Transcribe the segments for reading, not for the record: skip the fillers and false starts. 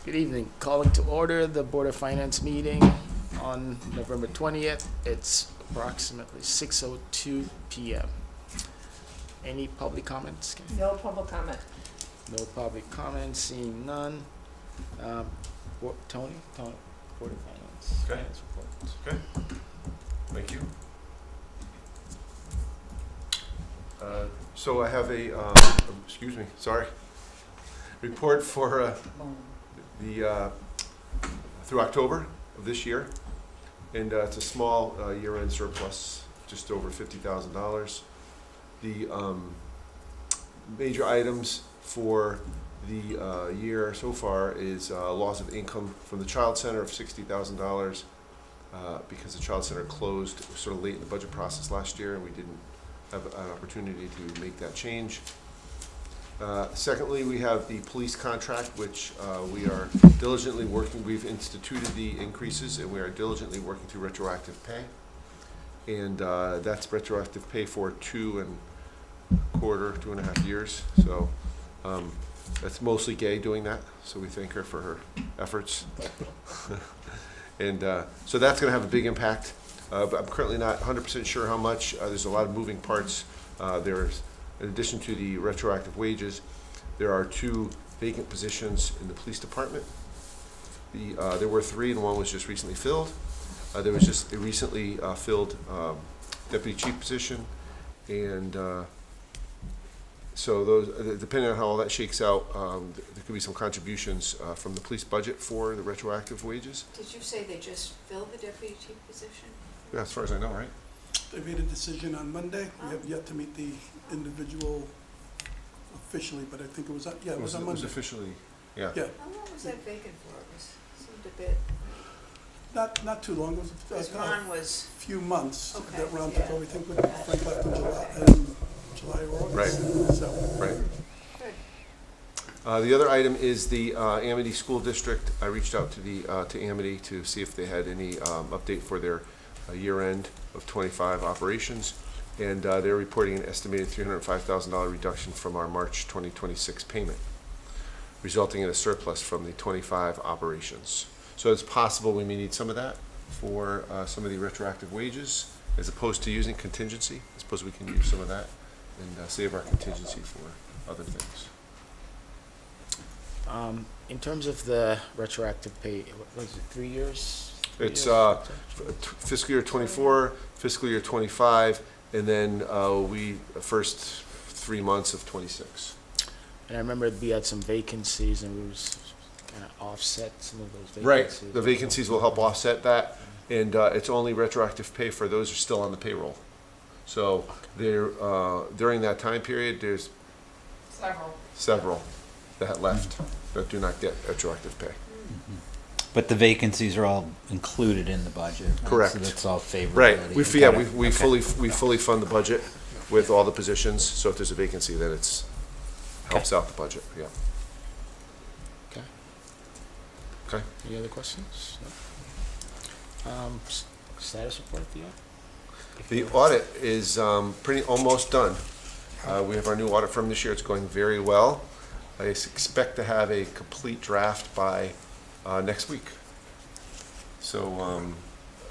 Good evening. Calling to order the Board of Finance meeting on November 20th. It's approximately 6:02 p.m. Any public comments? No public comment. No public comments, seeing none. Tony, Board of Finance. Okay. Finance report. Okay, thank you. So I have a, report for through October of this year. And it's a small year-end surplus, just over $50,000. The major items for the year so far is loss of income from the Child Center of $60,000 because the Child Center closed sort of late in the budget process last year, and we didn't have an opportunity to make that change. Secondly, we have the police contract, which we are diligently working. We've instituted the increases, and we are diligently working through retroactive pay. And that's retroactive pay for 2.25 years. So that's mostly Gay doing that. So we thank her for her efforts. And so that's going to have a big impact. But I'm currently not 100% sure how much. There's a lot of moving parts. There's, in addition to the retroactive wages, there are 2 vacant positions in the police department. There were 3, and 1 was just recently filled. There was just a recently filled deputy chief position, and so those, depending on how all that shakes out, there could be some contributions from the police budget for the retroactive wages. Did you say they just filled the deputy chief position? Yeah, as far as I know, right? They made a decision on Monday. We have yet to meet the individual officially, but I think it was, yeah, it was on It was Monday. officially, yeah. Yeah, How long was that vacant for? It seemed a bit, not too long. It was because Ron was, a few months Okay, that Ron yeah. took over. I think when Frank left in July or August. Right. So, Right. good. The other item is the Amity School District. I reached out to to Amity to see if they had any update for their year-end of 25 operations, and they're reporting an estimated $305,000 reduction from our March 2026 payment, resulting in a surplus from the 25 operations. So it's possible we may need some of that for some of the retroactive wages, as opposed to using contingency. I suppose we can use some of that and save our contingency for other things. In terms of the retroactive pay, what was it, 3 years? It's 3 years? fiscal year 24, fiscal year 25, and then first 3 months of 26. And I remember we had some vacancies, and we was kind of offset some of those Right, vacancies. the vacancies will help offset that, and it's only retroactive pay for those who are still on the payroll. So there, during that time period, there's several that left that do not get retroactive pay. But the vacancies are all included in the budget. Right? Correct. So that's all favorability. Right, we Okay. fully fund the budget with all the positions, so if there's a vacancy, then it's, helps out the budget, yeah. Okay. Okay. Any other questions? No. Status report at the end? The audit is pretty almost done. We have our new audit firm this year. It's going very well. I expect to have a complete draft by next week. So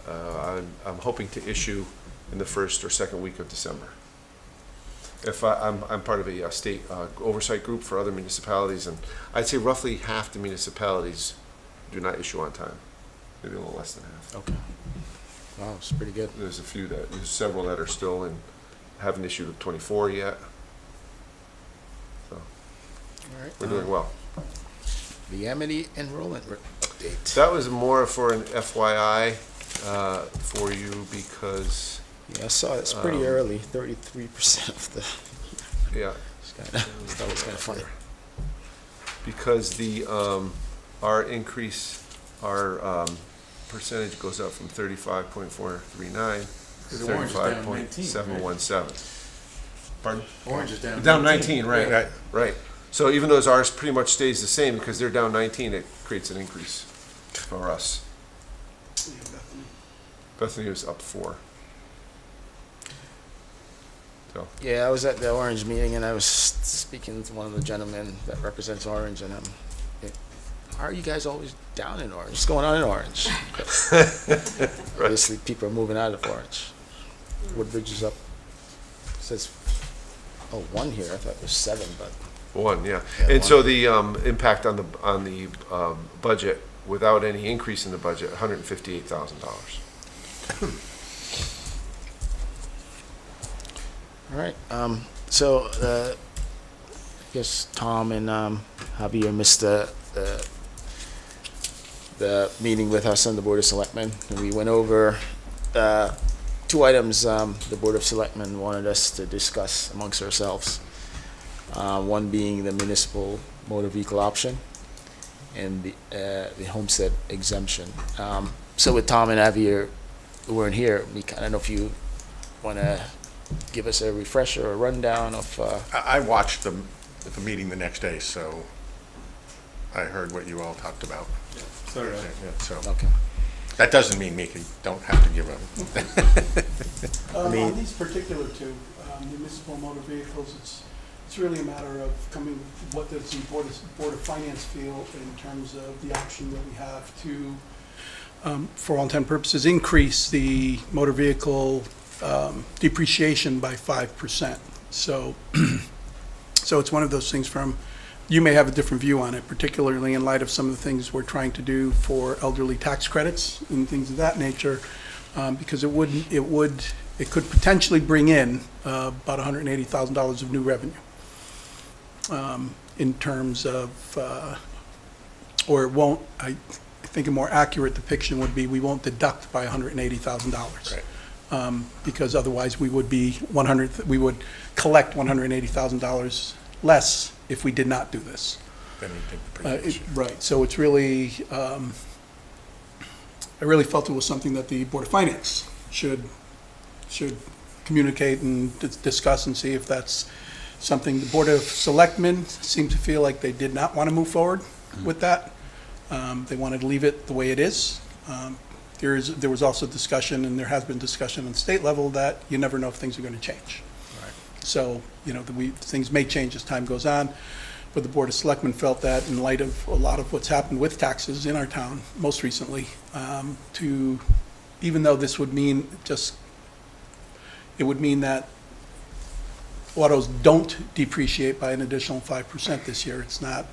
I'm hoping to issue in the first or second week of December. I'm part of a state oversight group for other municipalities, and I'd say roughly half the municipalities do not issue on time. Maybe a little less than half. Okay. Wow, it's pretty good. There's several that are still in, haven't issued 24 yet. So All right. we're doing well. The Amity enrollment update. That was more for an FYI for you because, Yeah, I saw it. It's pretty early. 33% of the. yeah, That was kind of funny. because our increase, our percentage goes up from 35.439 to The orange is down 35.717. Pardon? Orange is down. Down 19, right, right. So even though ours pretty much stays the same, because they're down 19, it creates an increase for us. yeah, Bethany. Bethany was up 4. So, Yeah, I was at the Orange meeting, and I was speaking to one of the gentlemen that represents Orange, and why are you guys always down in Orange? What's going on in Orange? Obviously, people are moving out of Orange. Woodbridge is up. It says, 1 here. I thought it was 7, but 1, yeah. Yeah, And so one. the impact on the budget, without any increase in the budget, $158,000. all right. So I guess Tom and Javier missed the meeting with us on the Board of Selectmen, and we went over 2 items the Board of Selectmen wanted us to discuss amongst ourselves. One being the municipal motor vehicle option and the homestead exemption. So with Tom and Javier, who weren't here, I don't know if you want to give us a refresher or rundown of. I watched the meeting the next day, so I heard what you all talked about. So did I. Yeah, so Okay. that doesn't mean Mika don't have to give up. I mean- On these particular 2, municipal motor vehicles, it's really a matter of what does the Board of Finance feel in terms of the option that we have to, for all intent and purposes, increase the motor vehicle depreciation by 5%. So, so it's one of those things you may have a different view on it, particularly in light of some of the things we're trying to do for elderly tax credits and things of that nature, because it could potentially bring in about $180,000 of new revenue in terms of, or it won't. I think a more accurate depiction would be we won't deduct by $180,000. Right. Because otherwise we would collect $180,000 less if we did not do this. Then we did the previous year. Right, so it's really, I really felt it was something that the Board of Finance should communicate and discuss and see if that's something. The Board of Selectmen seemed to feel like they did not want to move forward with that. They wanted to leave it the way it is. There was also discussion, and there has been discussion on the state level, that you never know if things are going to change. So, things may change as time goes on, but the Board of Selectmen felt that in light of a lot of what's happened with taxes in our town most recently, even though this would mean it would mean that autos don't depreciate by an additional 5% this year. It's not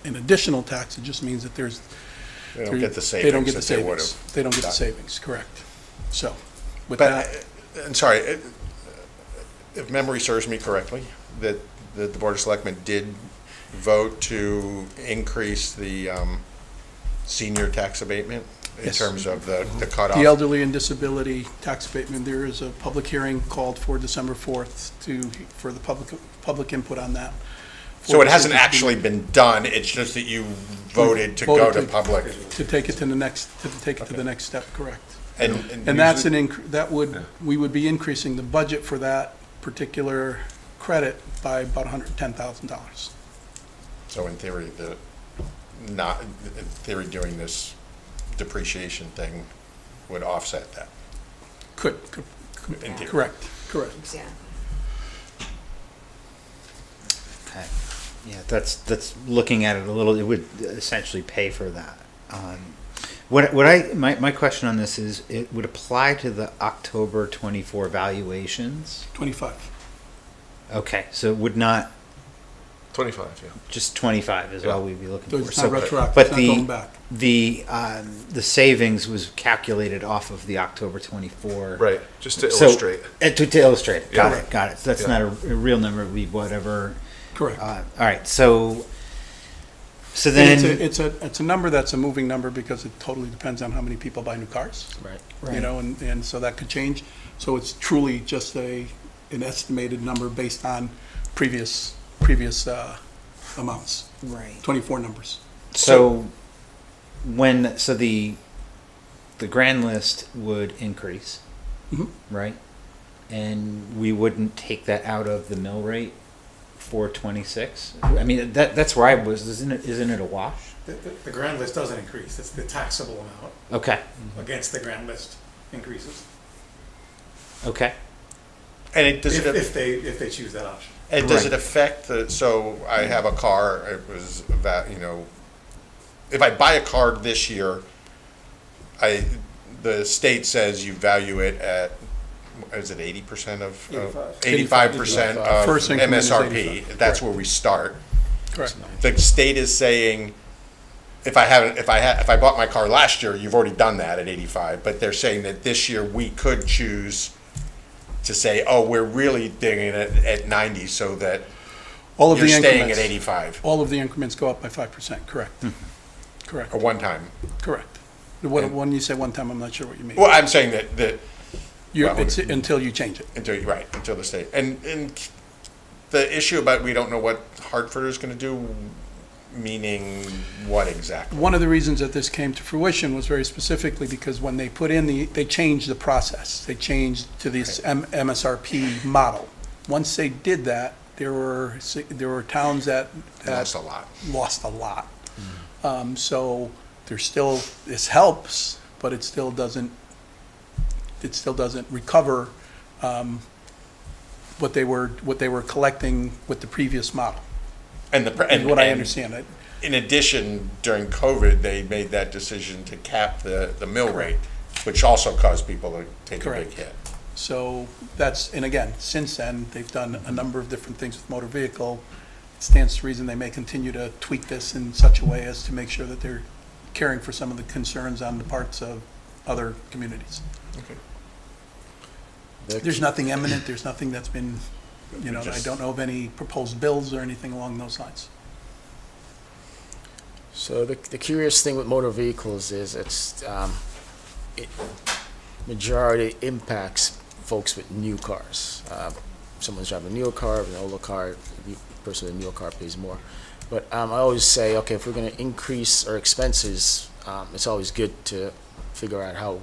an additional tax, it just means that They don't get the they don't savings get the that they would savings. have. They don't get the savings, correct. So, with that. But, and sorry, if memory serves me correctly, that the Board of Selectmen did vote to increase the senior tax abatement in Yes. terms of the cutoff. The elderly and disability tax abatement, there is a public hearing called for December 4th for the public input on that. So it hasn't actually been done, it's just that you voted to go to Voted public. To take it to the next step, correct. And that's usually- we would be increasing the budget for that particular credit by about $110,000. So in theory, doing this depreciation thing would offset that. Could, In theory. correct. Exactly. Okay. Yeah, that's looking at it a little, it would essentially pay for that. My question on this is, it would apply to the October 24 valuations? 25. Okay, so it would not, 25, yeah. just 25 is all we'd be looking So for. it's not retroactive, but it's not going back. the savings was calculated off of the October 24. Right, just to So- illustrate. To illustrate it, got Yeah. it, got it. So that's Yeah. not a real number, it would be whatever. Correct. All right, so And then. it's a number that's a moving number because it totally depends on how many people buy new cars. Right. You know, and so that could change. So it's truly just an estimated number based on previous amounts, Right. 24 numbers. So the grand list would increase, Mhm. right? And we wouldn't take that out of the mill rate for 26? I mean, that's where I was, isn't it a wash? The grand list doesn't increase, it's the taxable amount Okay, against the grand list increases, okay. And it, does if it, if they choose that option. and does Right. it affect so I have a car, it was if I buy a car this year, the state says you value it at, is it 80% of? 85% of First increment is MSRP. 85. That's where we start. Correct. The state is saying, if I bought my car last year, you've already done that at 85, but they're saying that this year we could choose to say, oh, we're really digging it at 90 so that All of you're the staying at increments, 85, all of the increments go up by 5%, correct? Correct, or one time. correct. When you say one time, I'm not sure what you mean. Well, I'm saying that well, It's until you change it. until the state. And the issue about we don't know what Hartford is gonna do, meaning what exactly? One of the reasons that this came to fruition was very specifically because when they put in they changed the process. They changed to this MSRP model. Once they did that, there were towns that Lost a lot. lost a lot. So there's still, this helps, but it still doesn't recover what they were collecting with the previous model. And And what I understand, In addition, during COVID, they made that decision to cap the mill rate, which also caused people to take a big Correct. hit. so and again, since then, they've done a number of different things with motor vehicle. It stands to reason they may continue to tweak this in such a way as to make sure that they're caring for some of the concerns on the parts of other communities. There's nothing imminent, there's nothing that's been, I don't know of any proposed bills or anything along those lines. So the curious thing with motor vehicles is it majority impacts folks with new cars. Someone's driving a newer car, an older car, the person with a newer car pays more. But I always say, okay, if we're going to increase our expenses, it's always good to figure out how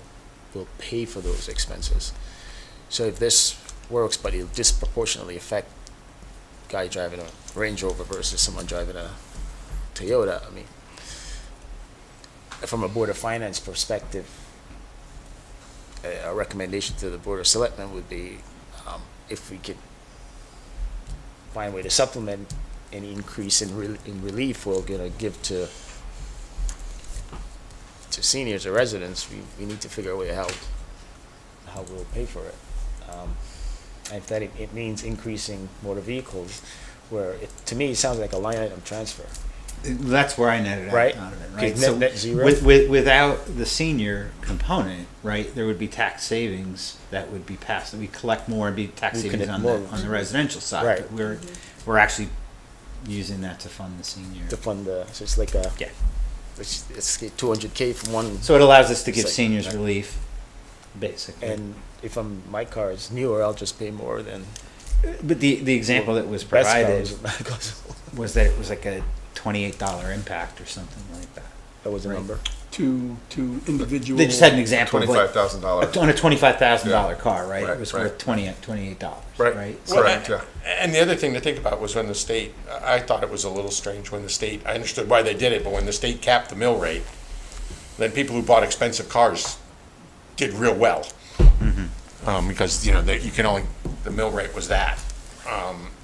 we'll pay for those expenses. So if this works, but it'll disproportionately affect a guy driving a Range Rover versus someone driving a Toyota, I mean, from a Board of Finance perspective, a recommendation to the Board of Selectmen would be if we could find a way to supplement any increase in relief we're going to give to seniors or residents, we need to figure a way how we'll pay for it. And if that it means increasing motor vehicles, where to me it sounds like a line item transfer. That's where I netted out, Right. out of it, Okay, right? So net zero? without the senior component, right, there would be tax savings that would be passed. We collect more and be tax We savings collect on more. the residential side. Right. But we're actually using that to fund the senior. To fund so it's like Yeah. let's get 200K from one. So it allows us to give It's like- seniors right. relief, basically. And if my car is newer, I'll just pay more than But the example that was best provided cars. was that it was like a $28 impact or something like that. That was the Right. number. To individual. They just had an example of like $25,000. on a $25,000 Yeah. car, right? Right, It was right. worth $28, Right. right? Well, Correct, yeah. And the other thing to think about was when the state, I thought it was a little strange when the state, I understood why they did it, but when the state capped the mill rate, then people who bought expensive cars did real well. Because, you can only, the mill rate was that.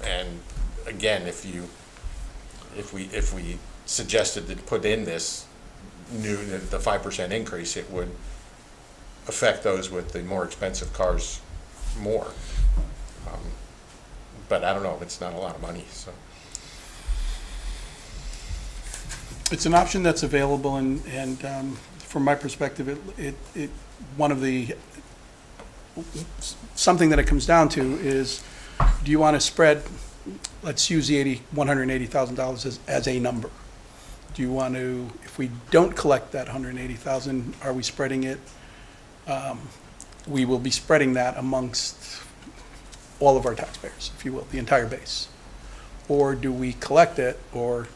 And again, if we suggested to put in this the 5% increase, it would affect those with the more expensive cars more. But I don't know, it's not a lot of money, so. It's an option that's available, and from my perspective, one of the, something that it comes down to is, do you want to spread, let's use the $180,000 as a number. Do you want to, if we don't collect that $180,000, are we spreading it? We will be spreading that amongst all of our taxpayers, if you will, the entire base. Or do we collect it or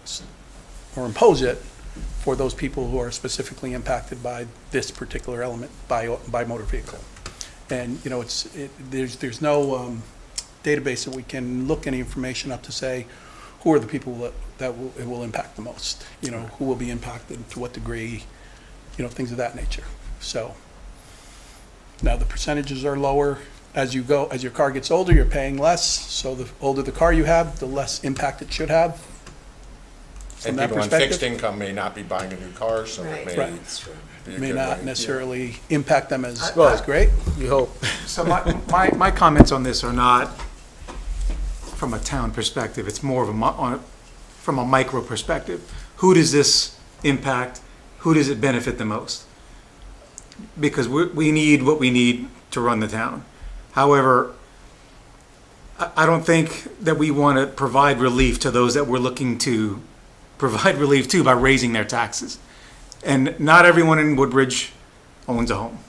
impose it for those people who are specifically impacted by this particular element, by motor vehicle? And, there's no database that we can look any information up to say, who are the people that it will impact the most? Who will be impacted, to what degree, things of that nature. So, now the percentages are lower. As your car gets older, you're paying less. So the older the car you have, the less impact it should have. from And that people on fixed perspective, income may not be buying a new car, so Right, it may Right. that's true. be a may good not way. necessarily impact them as Well- great. We hope. So my comments on this are not from a town perspective, it's more of from a micro perspective. Who does this impact? Who does it benefit the most? Because we need what we need to run the town. However, I don't think that we want to provide relief to those that we're looking to provide relief to by raising their taxes. And not everyone in Woodbridge owns a home.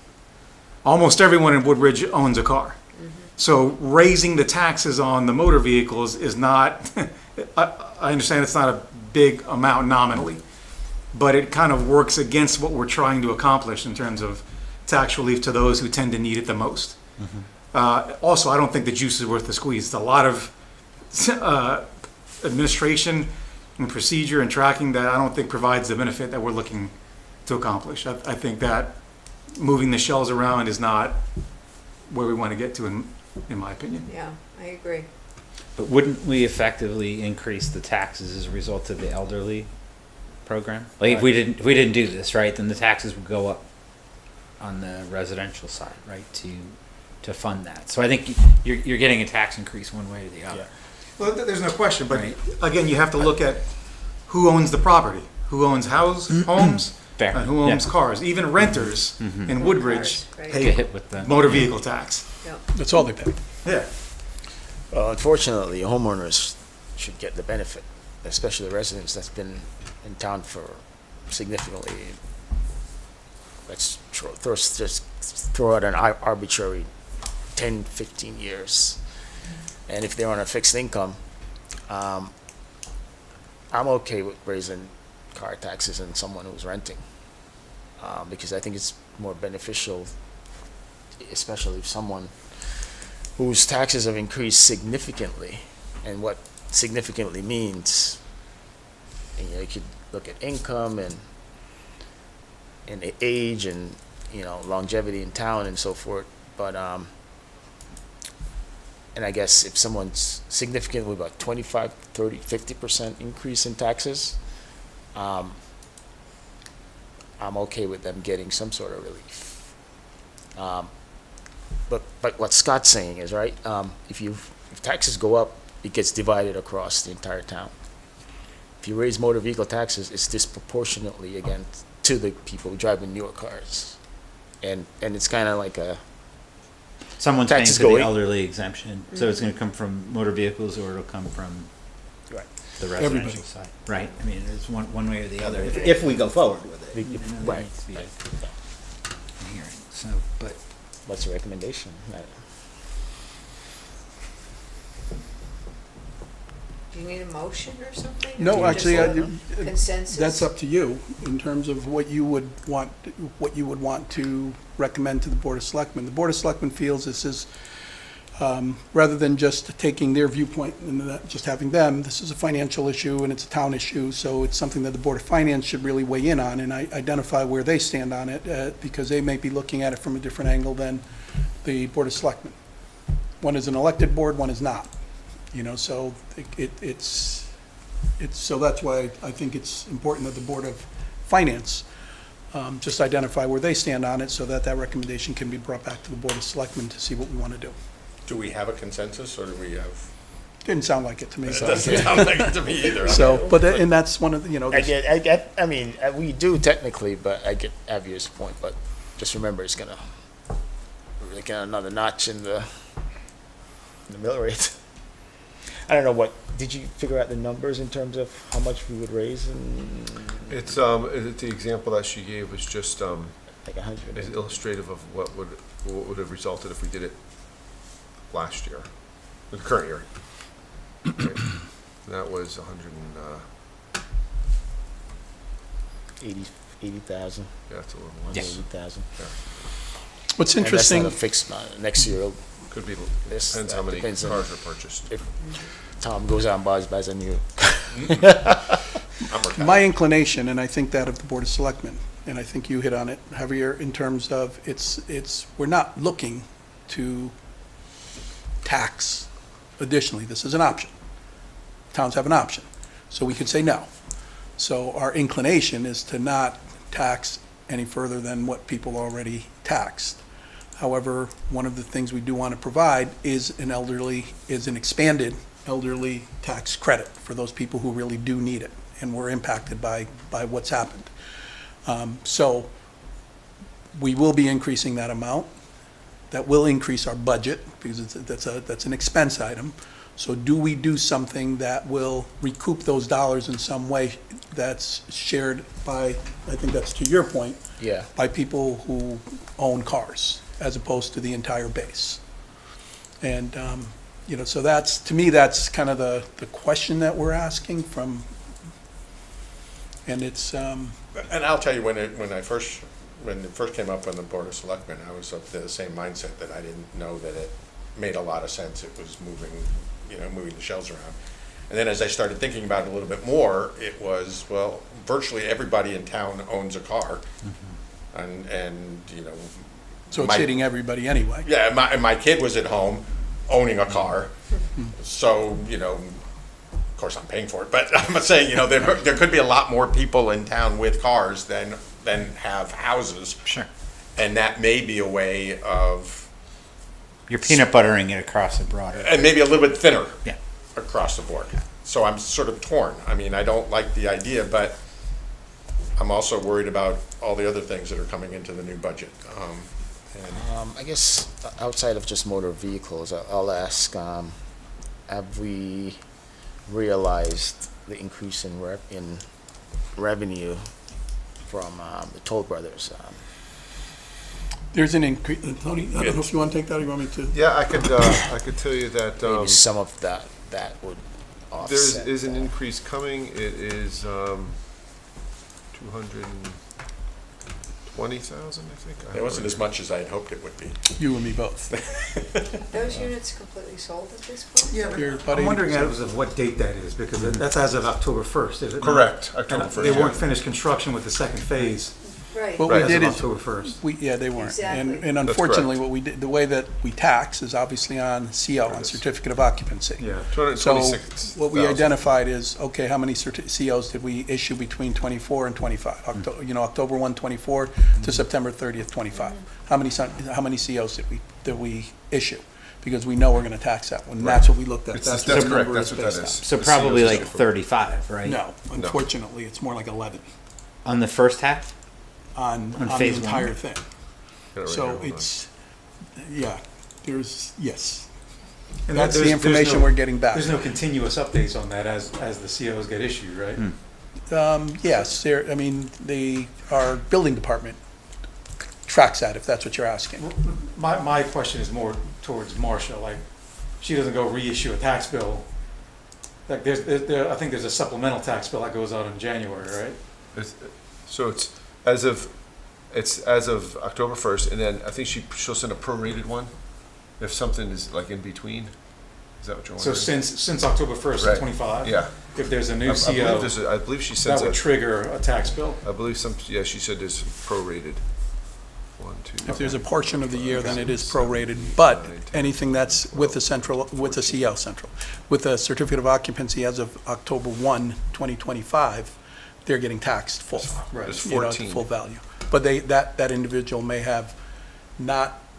Almost everyone in Woodbridge owns a car. So raising the taxes on the motor vehicles is not, I understand it's not a big amount nominally, but it kind of works against what we're trying to accomplish in terms of tax relief to those who tend to need it the most. Also, I don't think the juice is worth the squeeze. It's a lot of administration and procedure and tracking that I don't think provides the benefit that we're looking to accomplish. I think that moving the shells around is not where we want to get to, in my opinion. Yeah, I agree. But wouldn't we effectively increase the taxes as a result of the elderly program? Like if we didn't do this, right, then the taxes would go up on the residential side, right, to fund that. So I think you're getting a tax increase one way or the other. Well, there's no question, but Right. again, you have to look at who owns the property, who owns homes, Fair. and who owns Yeah. cars. Even renters in Woodbridge Cars, right. Get pay hit with the motor vehicle tax. Yep. That's all they pay. Yeah. Well, unfortunately, homeowners should get the benefit, especially the residents that's been in town for significantly, let's just throw out an arbitrary 10, 15 years. And if they're on a fixed income, I'm okay with raising car taxes on someone who's renting. Because I think it's more beneficial, especially if someone whose taxes have increased significantly, and what significantly means, you could look at income and age and, longevity in town and so forth, but, and I guess if someone's significantly about 25, 30, 50% increase in taxes, I'm okay with them getting some sort of relief. But what Scott's saying is, right, if taxes go up, it gets divided across the entire town. If you raise motor vehicle taxes, it's disproportionately, again, to the people who drive newer cars. And it's kind of like someone's paying taxes for the going- elderly exemption, so it's going to come from motor vehicles or it'll come from Right. the residential Everybody. side. Right. I mean, it's one way or the other. If we go forward with it, there Right. needs to be a hearing. So, but What's the recommendation? Do you need a motion or something? Or No, you just actually, want consensus? that's up to you in terms of what you would want to recommend to the Board of Selectmen. The Board of Selectmen feels this is, rather than just taking their viewpoint and just having them, this is a financial issue and it's a town issue, so it's something that the Board of Finance should really weigh in on and identify where they stand on it, because they may be looking at it from a different angle than the Board of Selectmen. One is an elected board, one is not. So it's so that's why I think it's important that the Board of Finance just identify where they stand on it so that that recommendation can be brought back to the Board of Selectmen to see what we want to do. Do we have a consensus, or do we have? Didn't sound like it to me. It So, doesn't sound like it to me either. and that's one of the, I mean, we do technically, but I get Avier's point, but just remember, it's gonna really get another notch in the mill rate. I don't know did you figure out the numbers in terms of how much we would raise and It's, the example that she gave was just, like 100? is illustrative of what would have resulted if we did it last year, the current year. Right. That was 80,000, yeah, it's a little more. 180,000. what's And that's not interesting. a fixed amount. Next year, Could be, This- depends that how many depends on- cars are purchased. if Tom goes out and buys a new. My inclination, and I think that of the Board of Selectmen, and I think you hit on it, Javier, in terms of we're not looking to tax additionally. This is an option. Towns have an option. So we could say no. So our inclination is to not tax any further than what people already taxed. However, one of the things we do want to provide is an expanded elderly tax credit for those people who really do need it and were impacted by what's happened. So we will be increasing that amount. That will increase our budget because that's an expense item. So do we do something that will recoup those dollars in some way that's shared by, I think that's to your point, Yeah. by people who own cars as opposed to the entire base? And, so that's, to me, that's kind of the question that we're asking from, and it's, And I'll tell you, when it first came up on the Board of Selectmen, I was of the same mindset that I didn't know that it made a lot of sense. It was moving the shells around. And then as I started thinking about it a little bit more, it was, well, virtually everybody in town owns a car. And so it's my- hitting everybody anyway. Yeah, my kid was at home owning a car, so, of course, I'm paying for it, but I'm saying, there could be a lot more people in town with cars than have houses. Sure. And that may be a way of, You're peanut buttering it across the broader. and maybe a little bit thinner Yeah. across the board. So I'm sort of torn. I mean, I don't like the idea, but I'm also worried about all the other things that are coming into the new budget. I guess outside of just motor vehicles, I'll ask, have we realized the increase in revenue from the Toll Brothers? There's an increase, Tony, I don't know if you want to take that or you want me to? Yeah, I could tell you that, Maybe some of that would there offset. is an that. increase coming. It is 220,000, I think. It wasn't as much as I had hoped it would be. You and me both. Those units completely sold at this point? You're about I'm wondering 80%. as of what date that is, because that's as of October 1st, is it not? Correct, And October 1st. They weren't yeah. finished construction with the second phase Right. What Right. we as did of is, October 1st. yeah, they weren't. Exactly. And That's unfortunately, correct. what we did, the way that we tax is obviously on CO, on It is. certificate of occupancy. Yeah. So 226,000. what we identified is, okay, how many COs did we issue between 24 and 25? October 1, 24 to September 30th, 25. How many COs did we issue? Because we know we're going to tax that one. That's what we looked at. That's what the correct, number that's what that based is. on. So The probably COs like is for- 35, right? No, unfortunately, it's more like 11 On the first half? on the phase one? entire thing. Got it right So here, hold on. it's, yes. And That's the there's information no- we're getting back. There's no continuous updates on that as the COs get issued, right? Yes, our building department tracks that, if that's what you're asking. My question is more towards Marcia, like, she doesn't go reissue a tax bill. Like, I think there's a supplemental tax bill that goes out in January, right? So it's as of October 1st, and then I think she'll send a prorated one if something is like in between. Is that what you're So wondering? since October 1st Right. of 25? Yeah. If there's a new I believe CO, there's I believe she that sends would trigger a tax bill. I believe she said there's prorated. 1, 2. If there's a portion of the year, then it is prorated, but anything that's with the CO central, with the certificate of occupancy as of October 1, 2025, they're getting taxed full. There's You know, 14. full value. But that individual may have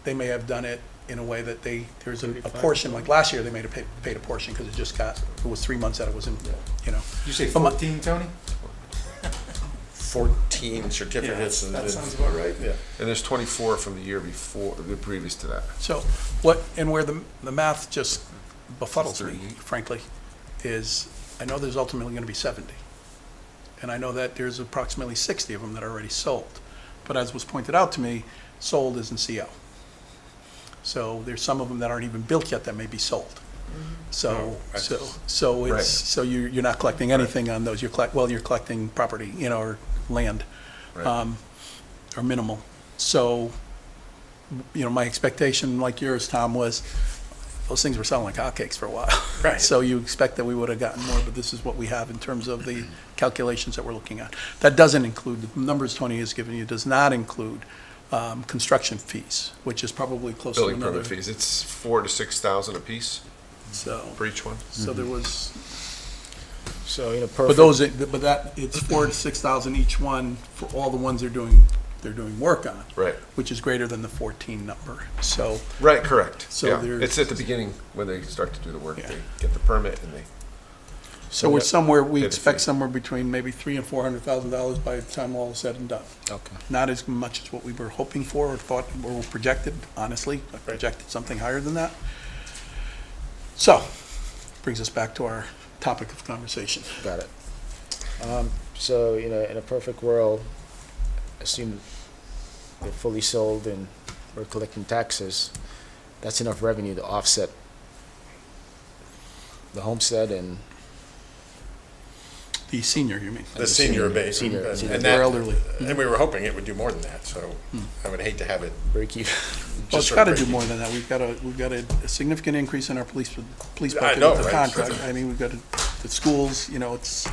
they may have done it in a way that there's a portion, like last year, they may have paid a portion because it was 3 months that it was in, Did you say But my- 14, Tony? 14 certificates. Yeah, that sounds about right. Yeah. And there's 24 from the year before, the previous to that. So where the math just befuddles me, 38. frankly, is I know there's ultimately going to be 70. And I know that there's approximately 60 of them that are already sold. But as was pointed out to me, sold isn't CO. So there's some of them that aren't even built yet that may be sold. So Right. you're not collecting anything on those. You're collecting property, or land, Right. or minimal. So, my expectation, like yours, Tom, was those things were selling like hotcakes for a while. Right. So you expect that we would have gotten more, but this is what we have in terms of the calculations that we're looking at. That doesn't include, the numbers Tony has given you does not include construction fees, which is probably close to Building another. permit fees, it's 4,000 to 6,000 a piece So, for each one. so there was, So, you know, But perfect. those, but that, it's 4,000 to 6,000 each one for all the ones they're doing work on, Right. which is greater than the 14 number. So, Right, correct. So Yeah. there's- It's at the beginning when they start to do the work. Yeah. They get the permit and they. so we're somewhere, we Get a expect fee. somewhere between maybe $300,000 and $400,000 by the time all is said and done. Okay. Not as much as what we were hoping for or thought or projected, honestly. I projected something higher than that. So, brings us back to our topic of conversation. Got it. So, you know, in a perfect world, assume they're fully sold and we're collecting taxes, that's enough revenue to offset the homestead and The senior, you mean? The senior abatement. Senior- and- senior. and They're that- elderly. And we were hoping it would do more than that, so I would hate to have it break even. Well, it's just sort got to of do break more than that. We've got a significant increase in our police I budget know, with the right? contract. I mean, we've got the schools, you know, it's,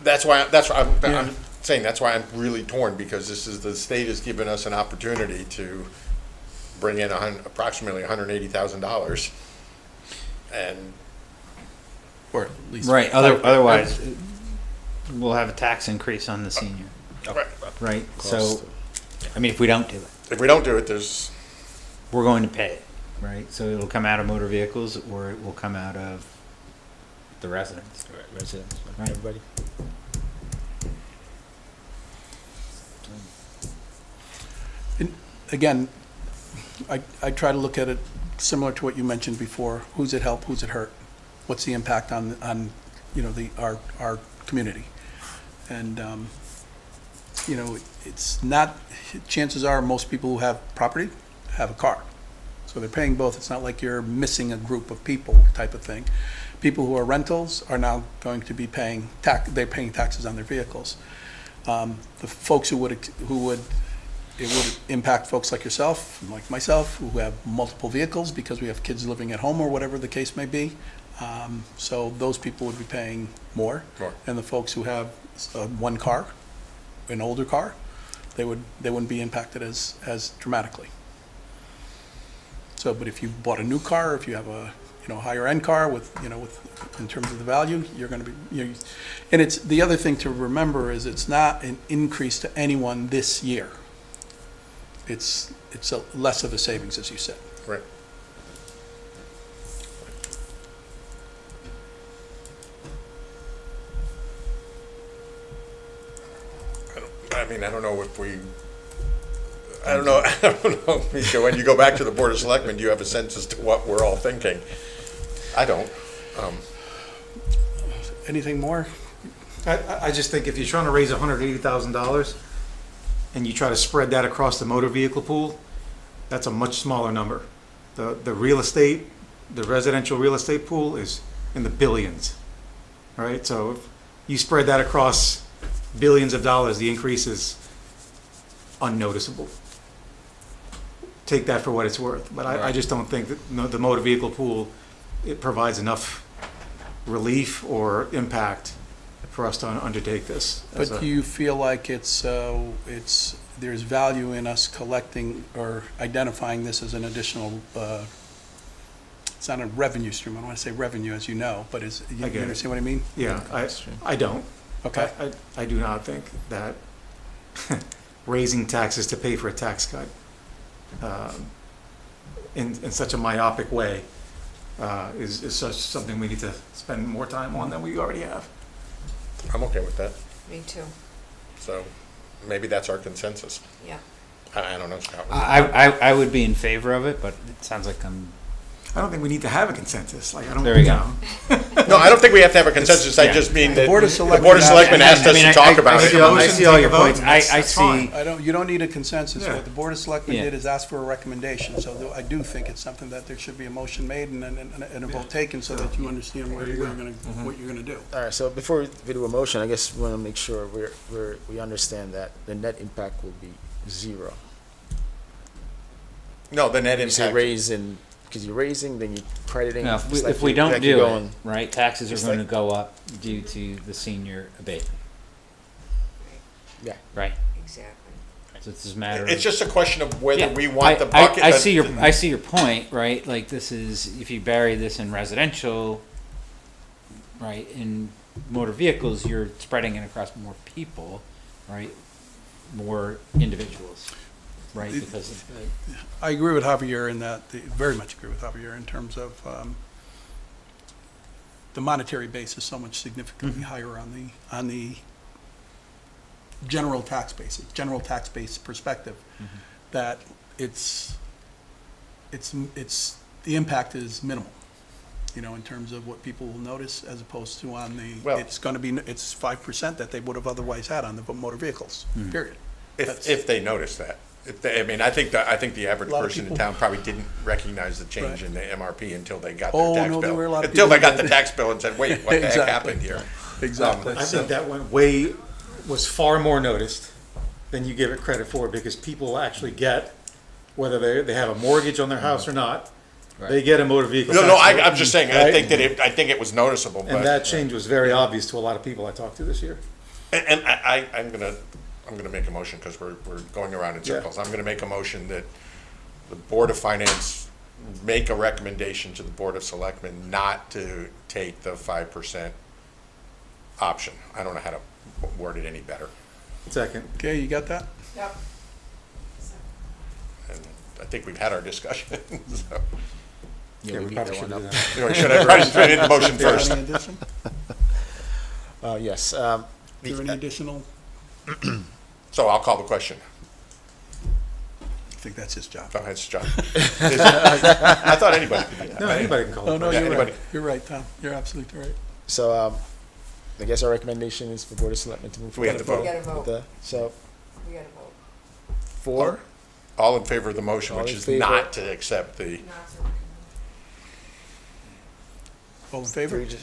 That's why Yeah. I'm saying, that's why I'm really torn, because this is, the state has given us an opportunity to bring in approximately $180,000. And, or at least. Right, otherwise, we'll have a tax increase on the senior, right, right? So, Cost. I mean, if we don't do it, if we don't do it, there's, we're going to pay it, right? So it'll come out of motor vehicles, or it will come out of the residents. Residents, Right. everybody. Again, I try to look at it similar to what you mentioned before. Who's it help, who's it hurt? What's the impact on, you know, our community? And, you know, it's not, chances are most people who have property have a car. So they're paying both. It's not like you're missing a group of people type of thing. People who are rentals are now going to be paying they're paying taxes on their vehicles. The folks it would impact folks like yourself, and like myself, who have multiple vehicles because we have kids living at home or whatever the case may be. So those people would be paying more. More. And the folks who have one car, an older car, they wouldn't be impacted as dramatically. So, but if you bought a new car, if you have a, you know, higher end car with, you know, with, in terms of the value, you're gonna be, you know, and it's, the other thing to remember is it's not an increase to anyone this year. It's less of a savings, as you said. right. I mean, I don't know if we, I don't know, Misha, when you go back to the Board of Selectmen, do you have a sense as to what we're all thinking? I don't. Anything more? I just think if you're trying to raise $180,000 and you try to spread that across the motor vehicle pool, that's a much smaller number. The real estate, the residential real estate pool is in the billions, right? So if you spread that across billions of dollars, the increase is unnoticeable. Take that for what it's worth, but I just don't think that the motor vehicle pool, it provides enough relief or impact for us to undertake this. as But a- do you feel like there's value in us collecting or identifying this as an additional, it's not a revenue stream, I don't want to say revenue, as you know, but you I get it. understand what I mean? Yeah, I don't. Okay. I do not think that raising taxes to pay for a tax cut in such a myopic way is such something we need to spend more time on than we already have. I'm okay with that. Me too, So maybe that's our consensus. yeah. I don't know, Scott. I would be in favor of it, but it sounds like I don't think we need to have a consensus, like, I don't. There we you go. know. No, I don't think we have to have a consensus. I yeah. just mean that The Board of the Selectmen Board of has- Selectmen asked I us mean, to I- talk I about see it. all- Motion, I see all take your a vote, points. and I that's see. fine. You don't need a consensus. Yeah. What the Board of Selectmen Yeah. did is ask for a recommendation, so I do think it's something that there should be a motion made and a vote taken so that you understand what you're gonna do. All right, so before we do a motion, I guess we want to make sure we understand that the net impact will be zero. No, the net You say impact. raising, because you're raising, then you're crediting. No, It's if we like don't you're do it, going- right, taxes are it's going to like- go up due to the senior abatement, Yeah. right? Exactly. So it's just a matter of. It's just a question of whether Yeah, we want the I- bucket. I see your point, right? Like this is, if you bury this in residential, right, and motor vehicles, you're spreading it across more people, right? More individuals, right? Because of the, I agree with Javier in that, very much agree with Javier in terms of the monetary base is so much significantly higher on the general tax base perspective, that it's the impact is minimal, you know, in terms of what people will notice, as opposed to on the, Well- it's 5% that they would have otherwise had on the motor vehicles, period. If they notice that. If they, I mean, I think the average A lot of person in people- town probably didn't recognize the change Right. in the MRP until they got Oh, their tax no, bill. there were a lot of Until people they got that- the tax bill and said, wait, what the heck Exactly. happened here? Exactly. I think that was far more noticed than you give it credit for, because people actually get, whether they have a mortgage on their house or not, they get a motor vehicle. No, tax bill, I'm just saying, I right? think I think it was noticeable, but. And that change was very obvious to a lot of people I talked to this year. And I'm gonna make a motion, because we're going around in circles. I'm gonna make a motion that the Board of Finance make a recommendation to the Board of Selectmen not to take the 5% option. I don't know how to word it any better. Second. Okay, you got that? Yep. And I think we've had our discussion, so. Yeah, we beat probably that should one do up. that. Anyway, should I read the motion first? Any addition? Yes, Is there any additional? So I'll call the question. I think that's his job. Oh, it's John. I thought anybody could do that. No, anybody can call Oh, it. no, Yeah, you're anybody. right. You're right, Tom. You're absolutely right. so, I guess our recommendation is for Board of Selectmen to move. We have to forward vote. We gotta with vote. So, We gotta vote. 4, All in favor of the motion, All which in is favor. not to accept the, Not to recommend. All in favor? 3,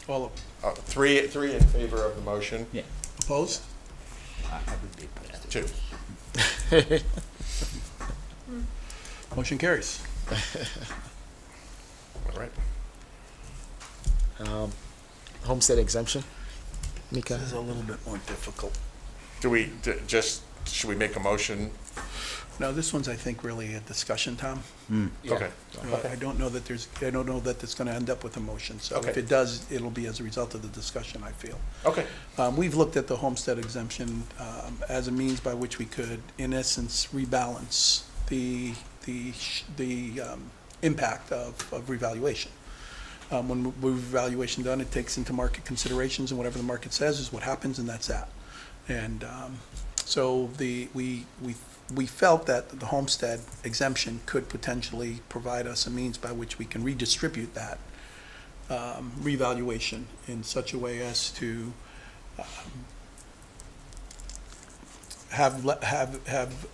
All three in favor of the motion, yeah, opposed? I would be opposed to it. 2. Motion carries. All right. homestead exemption, Mika? This is a little bit more difficult. Should we make a motion? No, this one's, I think, really a discussion, Tom. Yeah. Okay. I don't know that it's gonna end up with a motion, so if Okay. it does, it'll be as a result of the discussion, I feel. Okay. We've looked at the homestead exemption as a means by which we could, in essence, rebalance the impact of revaluation. When revaluation done, it takes into market considerations, and whatever the market says is what happens, and that's that. And so we felt that the homestead exemption could potentially provide us a means by which we can redistribute that revaluation in such a way as to have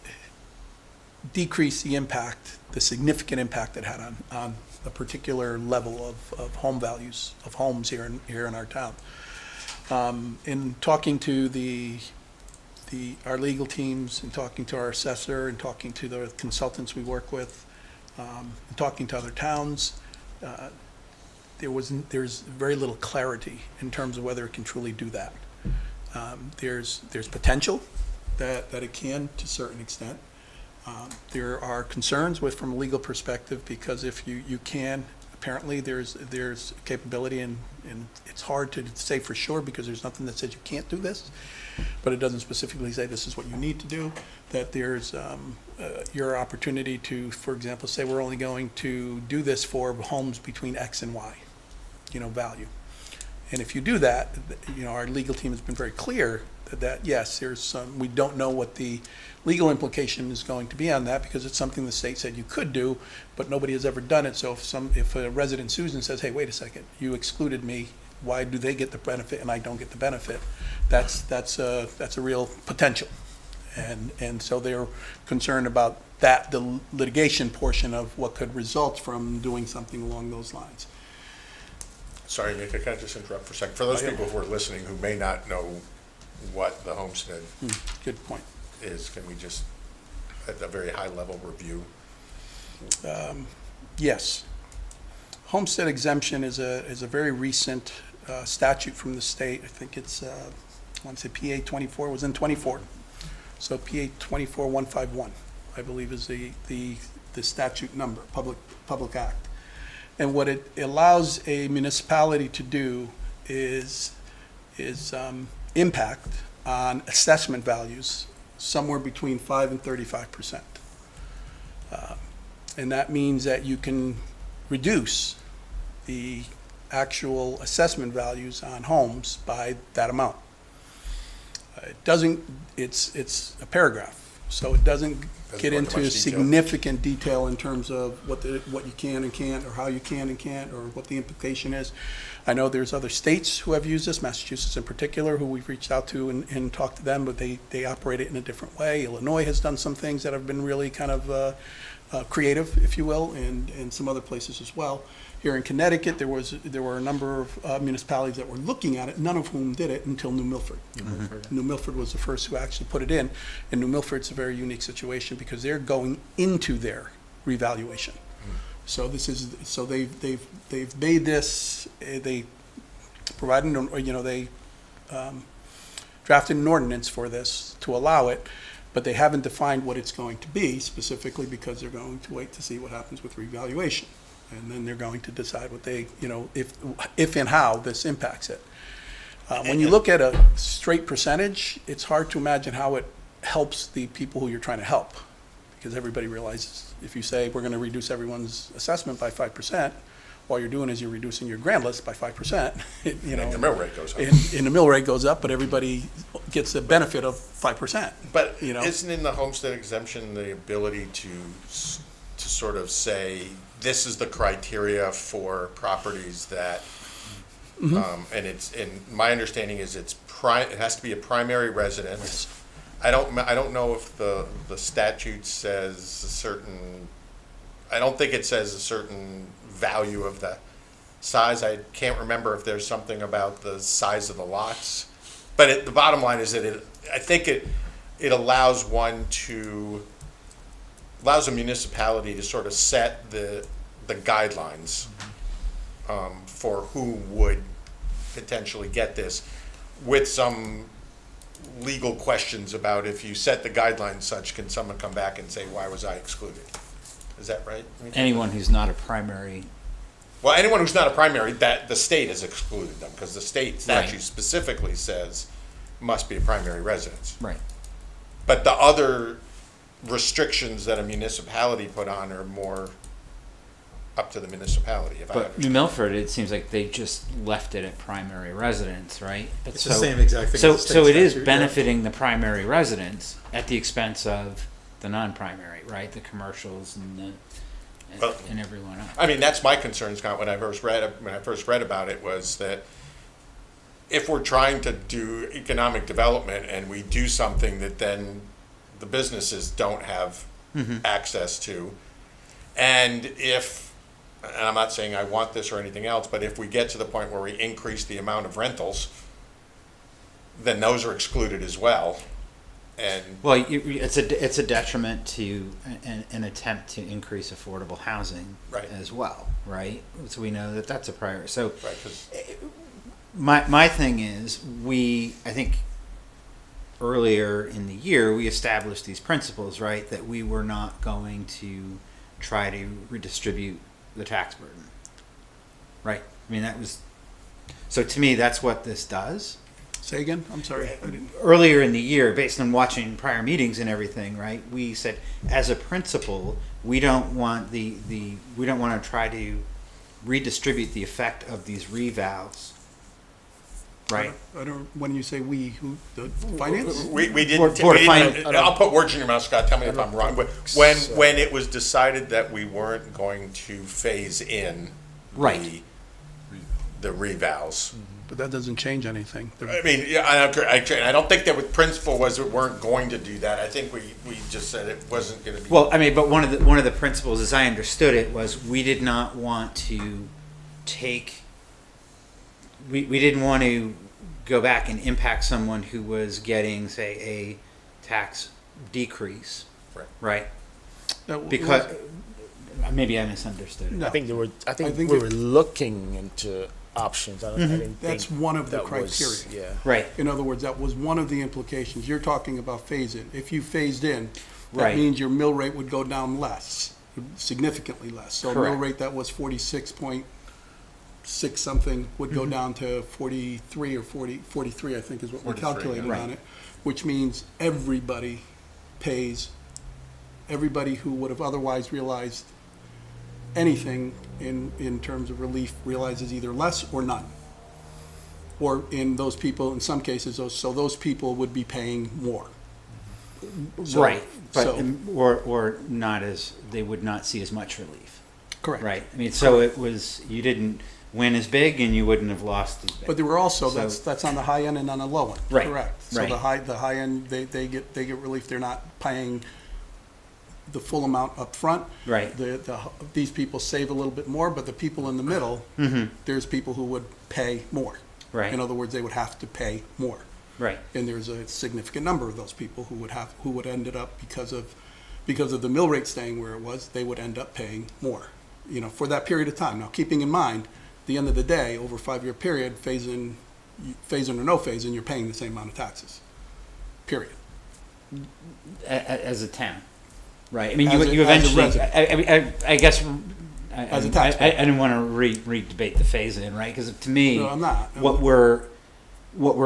decreased the impact, the significant impact it had on a particular level of home values, of homes here in our town. In talking to our legal teams, and talking to our assessor, and talking to the consultants we work with, and talking to other towns, there's very little clarity in terms of whether it can truly do that. There's potential that it can, to a certain extent. There are concerns from a legal perspective, because if you can, apparently there's capability, and it's hard to say for sure, because there's nothing that says you can't do this, but it doesn't specifically say this is what you need to do, that there's your opportunity to, for example, say we're only going to do this for homes between X and Y, value. And if you do that, our legal team has been very clear that yes, we don't know what the legal implication is going to be on that, because it's something the state said you could do, but nobody has ever done it. So if a resident Susan says, hey, wait a second, you excluded me, why do they get the benefit and I don't get the benefit? That's a real potential. And so they're concerned about that, the litigation portion of what could result from doing something along those lines. Sorry, Mika, can I just interrupt for a second? For those people who are listening who may not know what the homestead Good point. is, can we just, at a very high level, review? Yes. Homestead exemption is a very recent statute from the state. I think it's, I want to say PA 24, it was in 24. So PA 24151, I believe, is the statute number, public act. And what it allows a municipality to do is impact on assessment values somewhere between 5 and 35%. And that means that you can reduce the actual assessment values on homes by that amount. It doesn't, it's a paragraph, so it doesn't get go into into much detail. significant detail in terms of what you can and can't, or how you can and can't, or what the implication is. I know there's other states who have used this, Massachusetts in particular, who we've reached out to and talked to them, but they operate it in a different way. Illinois has done some things that have been really kind of creative, if you will, and some other places as well. Here in Connecticut, there were a number of municipalities that were looking at it, none of whom did it until New Milford. New Milford was the first who actually put it in, and New Milford's a very unique situation because they're going into their revaluation. So they've made this, they provided, they drafted an ordinance for this to allow it, but they haven't defined what it's going to be specifically because they're going to wait to see what happens with revaluation. And then they're going to decide what they, if and how this impacts it. When you look at a straight percentage, it's hard to imagine how it helps the people who you're trying to help. Because everybody realizes if you say we're going to reduce everyone's assessment by 5%, all you're doing is you're reducing your grand list by 5%. And the mill rate goes up. And the mill rate goes up, but everybody gets the benefit of 5%. But you know. isn't in the homestead exemption the ability to sort of say, this is the criteria for properties that, and my understanding is it has to be a primary residence. I don't know if the statute says a certain, I don't think it says a certain value of the size. I can't remember if there's something about the size of the lots. But the bottom line is that I think it allows a municipality to sort of set the guidelines for who would potentially get this, with some legal questions about if you set the guidelines such, can someone come back and say, why was I excluded? Is that right? Anyone who's not a primary, Well, anyone who's not a primary, that the state has excluded them, because the state statute Right. specifically says must be a primary residence. right. But the other restrictions that a municipality put on are more up to the municipality, if I But New understand. Milford, it seems like they just left it at primary residence, right? It's the same exact thing So, as the so state it is statute, yeah. benefiting the primary residents at the expense of the non-primary, right? The commercials and Well- and everyone else. I mean, that's my concern, Scott, when I first read about it, was that if we're trying to do economic development and we do something that then the businesses don't have access to, and I'm not saying I want this or anything else, but if we get to the point where we increase the amount of rentals, then those are excluded as well. And Well, it's a detriment to an attempt to increase affordable housing Right. as well, right? So we know that that's a priority. So right, 'cause my thing is, I think earlier in the year, we established these principles, right? That we were not going to try to redistribute the tax burden, right? I mean, so to me, that's what this does. Say again? I'm sorry. I didn't. Earlier in the year, based on watching prior meetings and everything, right? We said, as a principle, we don't want we don't want to try to redistribute the effect of these revals, right? I don't, when you say we, who, the finance? we didn't, Board of Finance. I'll put words in your mouth, Scott, tell me if I'm wrong. When it was decided that we weren't going to phase in Right. the revals. But that doesn't change anything. I mean, yeah, I don't think that the principle was we weren't going to do that. I think we just said it wasn't gonna be. Well, I mean, but one of the principles, as I understood it, was we did not want to we didn't want to go back and impact someone who was getting, say, a tax decrease, Right. right? That- Because maybe I misunderstood it. No. I think I think we were looking into options. I didn't That's think one of the that was- criteria. Yeah. Right. In other words, that was one of the implications. You're talking about phase-in. If you phased in, that Right. means your mill rate would go down less, significantly less. So a mill Correct. rate that was 46.2 6 something would Mm-hmm. go down to 43 or 43, I think is what we're 43, calculating yeah. on it, which means everybody pays, everybody who would have otherwise realized anything in terms of relief realizes either less or none. Or in those people, in some cases, those people would be paying more. So- Right, but, so- or not as, they would not see as much relief, Correct. right? I mean, so it was, you didn't win as big and you wouldn't have lost as big. But there were also, So- that's on the high end and on the low end. Right, Correct. So right. the high end, they get relief, they're not paying the full amount up front. Right. These people save a little bit more, but the people in the middle, Mm-hmm, there's people who would pay more. In right, other words, they would have to pay more. right, And there's a significant number of those people who would ended up, because of the mill rate staying where it was, they would end up paying more, for that period of time. Now, keeping in mind, at the end of the day, over a 5-year period, phase-in or no phase-in, you're paying the same amount of taxes, period. as a town, right? I mean, As a- you as a eventually, resident. I guess, As a I taxpayer. didn't want to re-debate the phase-in, right? Because to me, No, I'm not. what we're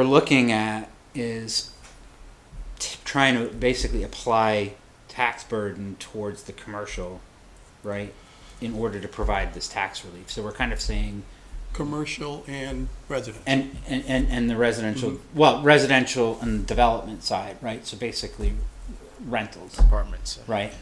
looking at is trying to basically apply tax burden towards the commercial, right, in order to provide this tax relief. So we're kind of saying, Commercial and residential. and the residential, well, residential and development side, right? So basically rentals, Apartments. right?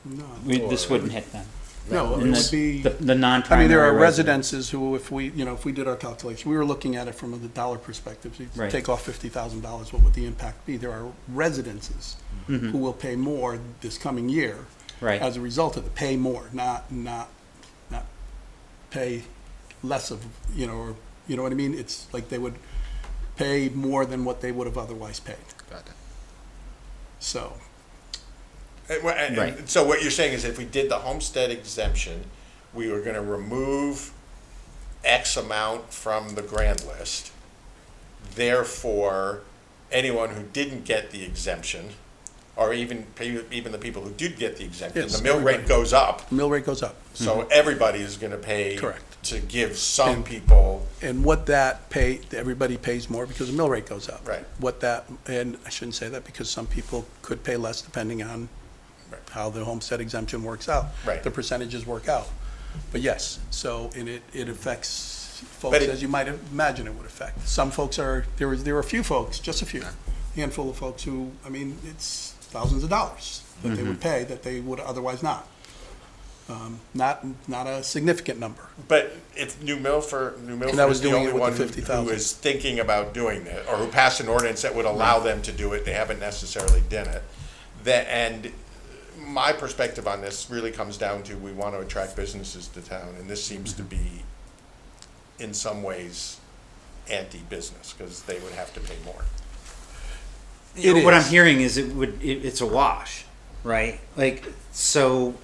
No, This wouldn't hit them. no, it And would be. the non-primary. I mean, there are residents. residences who, if we did our calculation, we were looking at it from the dollar perspective. So you Right. take off $50,000, what would the impact be? There are residences Mhm. who will pay more this coming year Right. as a result of it. Pay more, not pay less of, or, you know what I mean? It's like they would pay more than what they would have otherwise paid. Got that. So, Right. So what you're saying is if we did the homestead exemption, we were gonna remove X amount from the grand list. Therefore, anyone who didn't get the exemption, or even the people who did get the exemption, Yes, the mill rate everybody. goes up. mill rate goes up. So everybody is gonna pay. Correct. To give some And- people, And what that everybody pays more because the mill rate goes up. Right. And I shouldn't say that because some people could pay less depending on Right. how the homestead exemption works out. Right. The percentages work out. But yes, and it affects folks But it- as you might imagine it would affect. Some folks there are a few folks, just a few, handful of folks who, I mean, it's thousands of dollars that they would pay that they would otherwise not. Not a significant number. but if New Milford that was is the doing only it with one the who 50,000. is thinking about doing it, or who passed an ordinance that would allow them to do it, they haven't necessarily done it. And my perspective on this really comes down to, we want to attract businesses to town, and this seems to be, in some ways, anti-business, because they would have to pay more. What I'm is. hearing is it's a wash, right? Like, so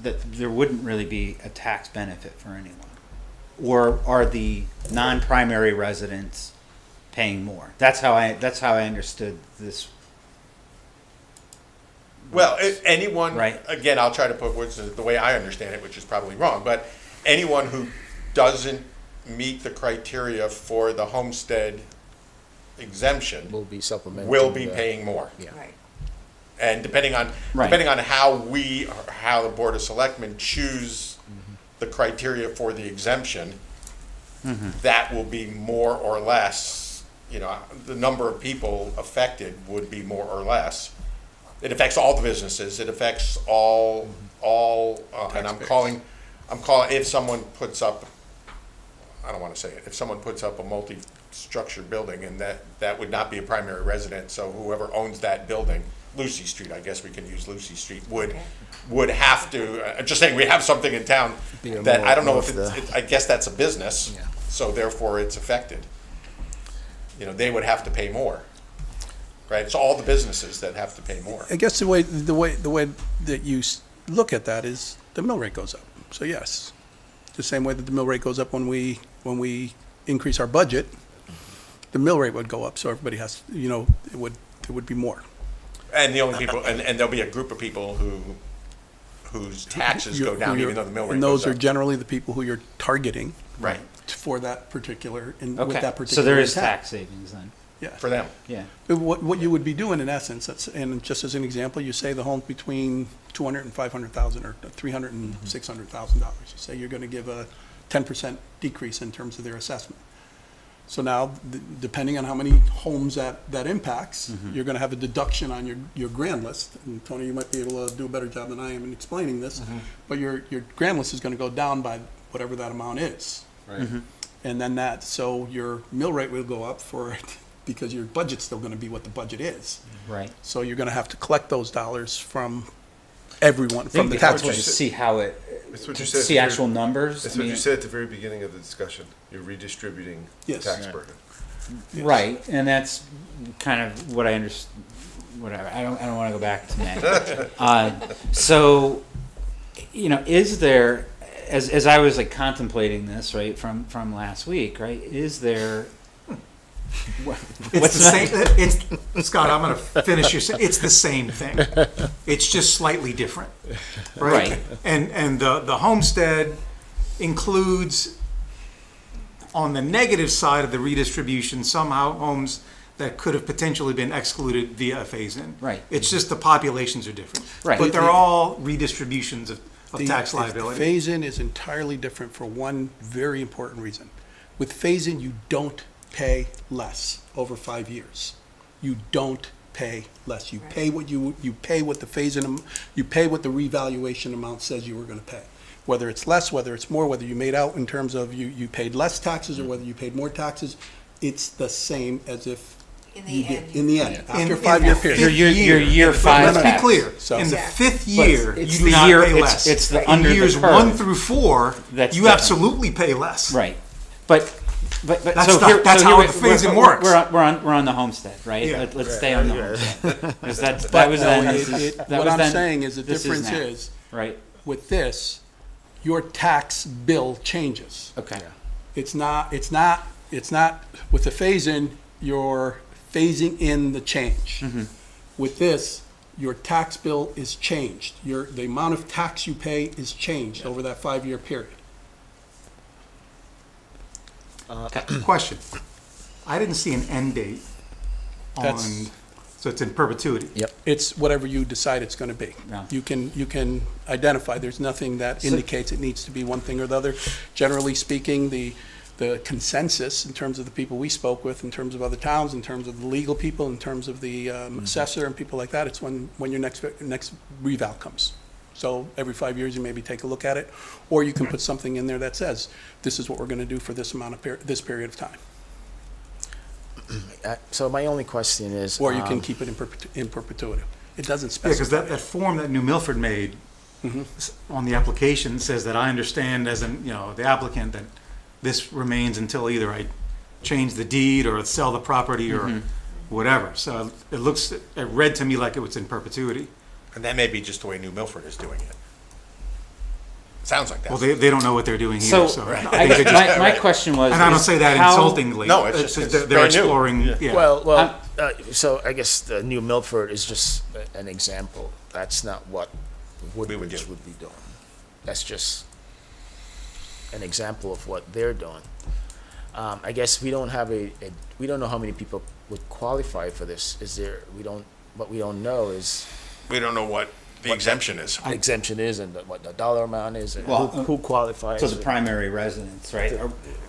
that there wouldn't really be a tax benefit for anyone. Or are the non-primary residents paying more? That's how I understood this. Well, anyone, Right. again, I'll try to put words the way I understand it, which is probably wrong, but anyone who doesn't meet the criteria for the homestead exemption Will be supplemented. will be paying more. Yeah. Right. And depending on Right. how how the Board of Selectmen choose the criteria for the exemption, that will be more or less, the number of people affected would be more or less. It affects all the businesses, it affects all, and I'm calling, if someone puts up, I don't wanna say it, if someone puts up a multi-structure building and that would not be a primary resident, so whoever owns that building, Lucy Street, I guess we can use Lucy Street, would have to, just saying, we have something in town Be a that, more- I don't know more if of the- it's, I guess that's a business, Yeah. so therefore it's affected. They would have to pay more, right? It's all the businesses that have to pay more. I guess the way that you look at that is the mill rate goes up. So yes, the same way that the mill rate goes up when we increase our budget, the mill rate would go up. So everybody has, it would be more. And the only people, and there'll be a group of people whose taxes go Who down you're- even though the mill rate And goes those are up. generally the people who you're targeting Right, for that particular, with that Okay, particular. so there is tax. tax savings then, Yeah. for them. yeah. What you would be doing in essence, and just as an example, you say the home's between 200 and 500,000 or 300 and $600,000. You say you're going to give a 10% decrease in terms of their assessment. So now, depending on how many homes that impacts, you're going to have a deduction on your grand list. And Tony, you might be able to do a better job than I am in explaining this, but your grand list is going to go down by whatever that amount is. Right. And then so your mill rate will go up for it because your budget's still going to be what the budget is. Right. So you're going to have to collect those dollars from everyone, I from think the it's hard to taxpayers. just see how it, That's what to you said. see actual numbers. That's I what mean, you said at the very beginning of the discussion. You're redistributing the Yes. tax Right. burden. Yes. Right, and that's kind of what I understand, whatever, I don't wanna go back to that. So, is there, as I was like contemplating this, right, from last week, right, is there? It's the same, it's, Scott, I'm gonna finish it's the same thing. It's just slightly different, right? Right. And the homestead includes, on the negative side of the redistribution, somehow homes that could have potentially been excluded via a phase-in. Right. It's just the populations are different. Right. But they're all redistributions of tax The liability. phase-in is entirely different for one very important reason. With phase-in, you don't pay less over 5 years. You don't pay less. You pay what you pay what the phase-in, you pay what the revaluation amount says you were gonna pay. Whether it's less, whether it's more, whether you made out in terms of you paid less taxes or whether you paid more taxes, it's the same as if In the you did, end. in the end, after In a 5-year the period. Your year But five let's be tax. clear, So- in the Exactly. fifth year, it's you do the not year- pay it's- less. it's the In under the years curve. 1 through 4, That's you different. absolutely pay less. Right, but That's so not- here, that's so how here the phase-in works. We're on the homestead, right? Yeah. Let's stay on the homestead. 'Cause that But was no, then, this is- that what was I'm then, saying is the this difference now, is, right, with this, your tax bill changes. okay. It's not, with the phase-in, you're phasing in the change. With this, your tax bill is changed. The amount of tax you pay is changed over that 5-year period. Question. I didn't see an end date That's- so it's in perpetuity. It's whatever you decide it's gonna be. Yeah. You can identify, there's nothing that indicates it needs to be one thing or the other. Generally speaking, the consensus in terms of the people we spoke with, in terms of other towns, in terms of the legal people, in terms of the assessor and people like that, it's when your next reval comes. So every 5 years, you maybe take a look at it, or you can put something in there that says, this is what we're gonna do for this amount of, this period of time. So my only question is. Or you can keep it in perpetuity. It doesn't Yeah, because specify. that form that New Milford made on the application says that I understand as the applicant that this remains until either I change the deed or sell the property or whatever. So it read to me like it was in perpetuity. And that may be just the way New Milford is doing it. Sounds like that. Well, they don't know what they're doing So, either, so. I think they're just- my question was. And I don't is say that how- insultingly. No, it's just- it's they're brand new. exploring, Yeah. yeah. Well, so I guess the New Milford is just an example. That's not what Woodbridge do. would be doing. That's just an example of what they're doing. I guess we don't have we don't know how many people would qualify for this. What we don't know is We don't know what the exemption is. the exemption is and what the dollar amount is and Well, who qualifies. So the primary residence, right?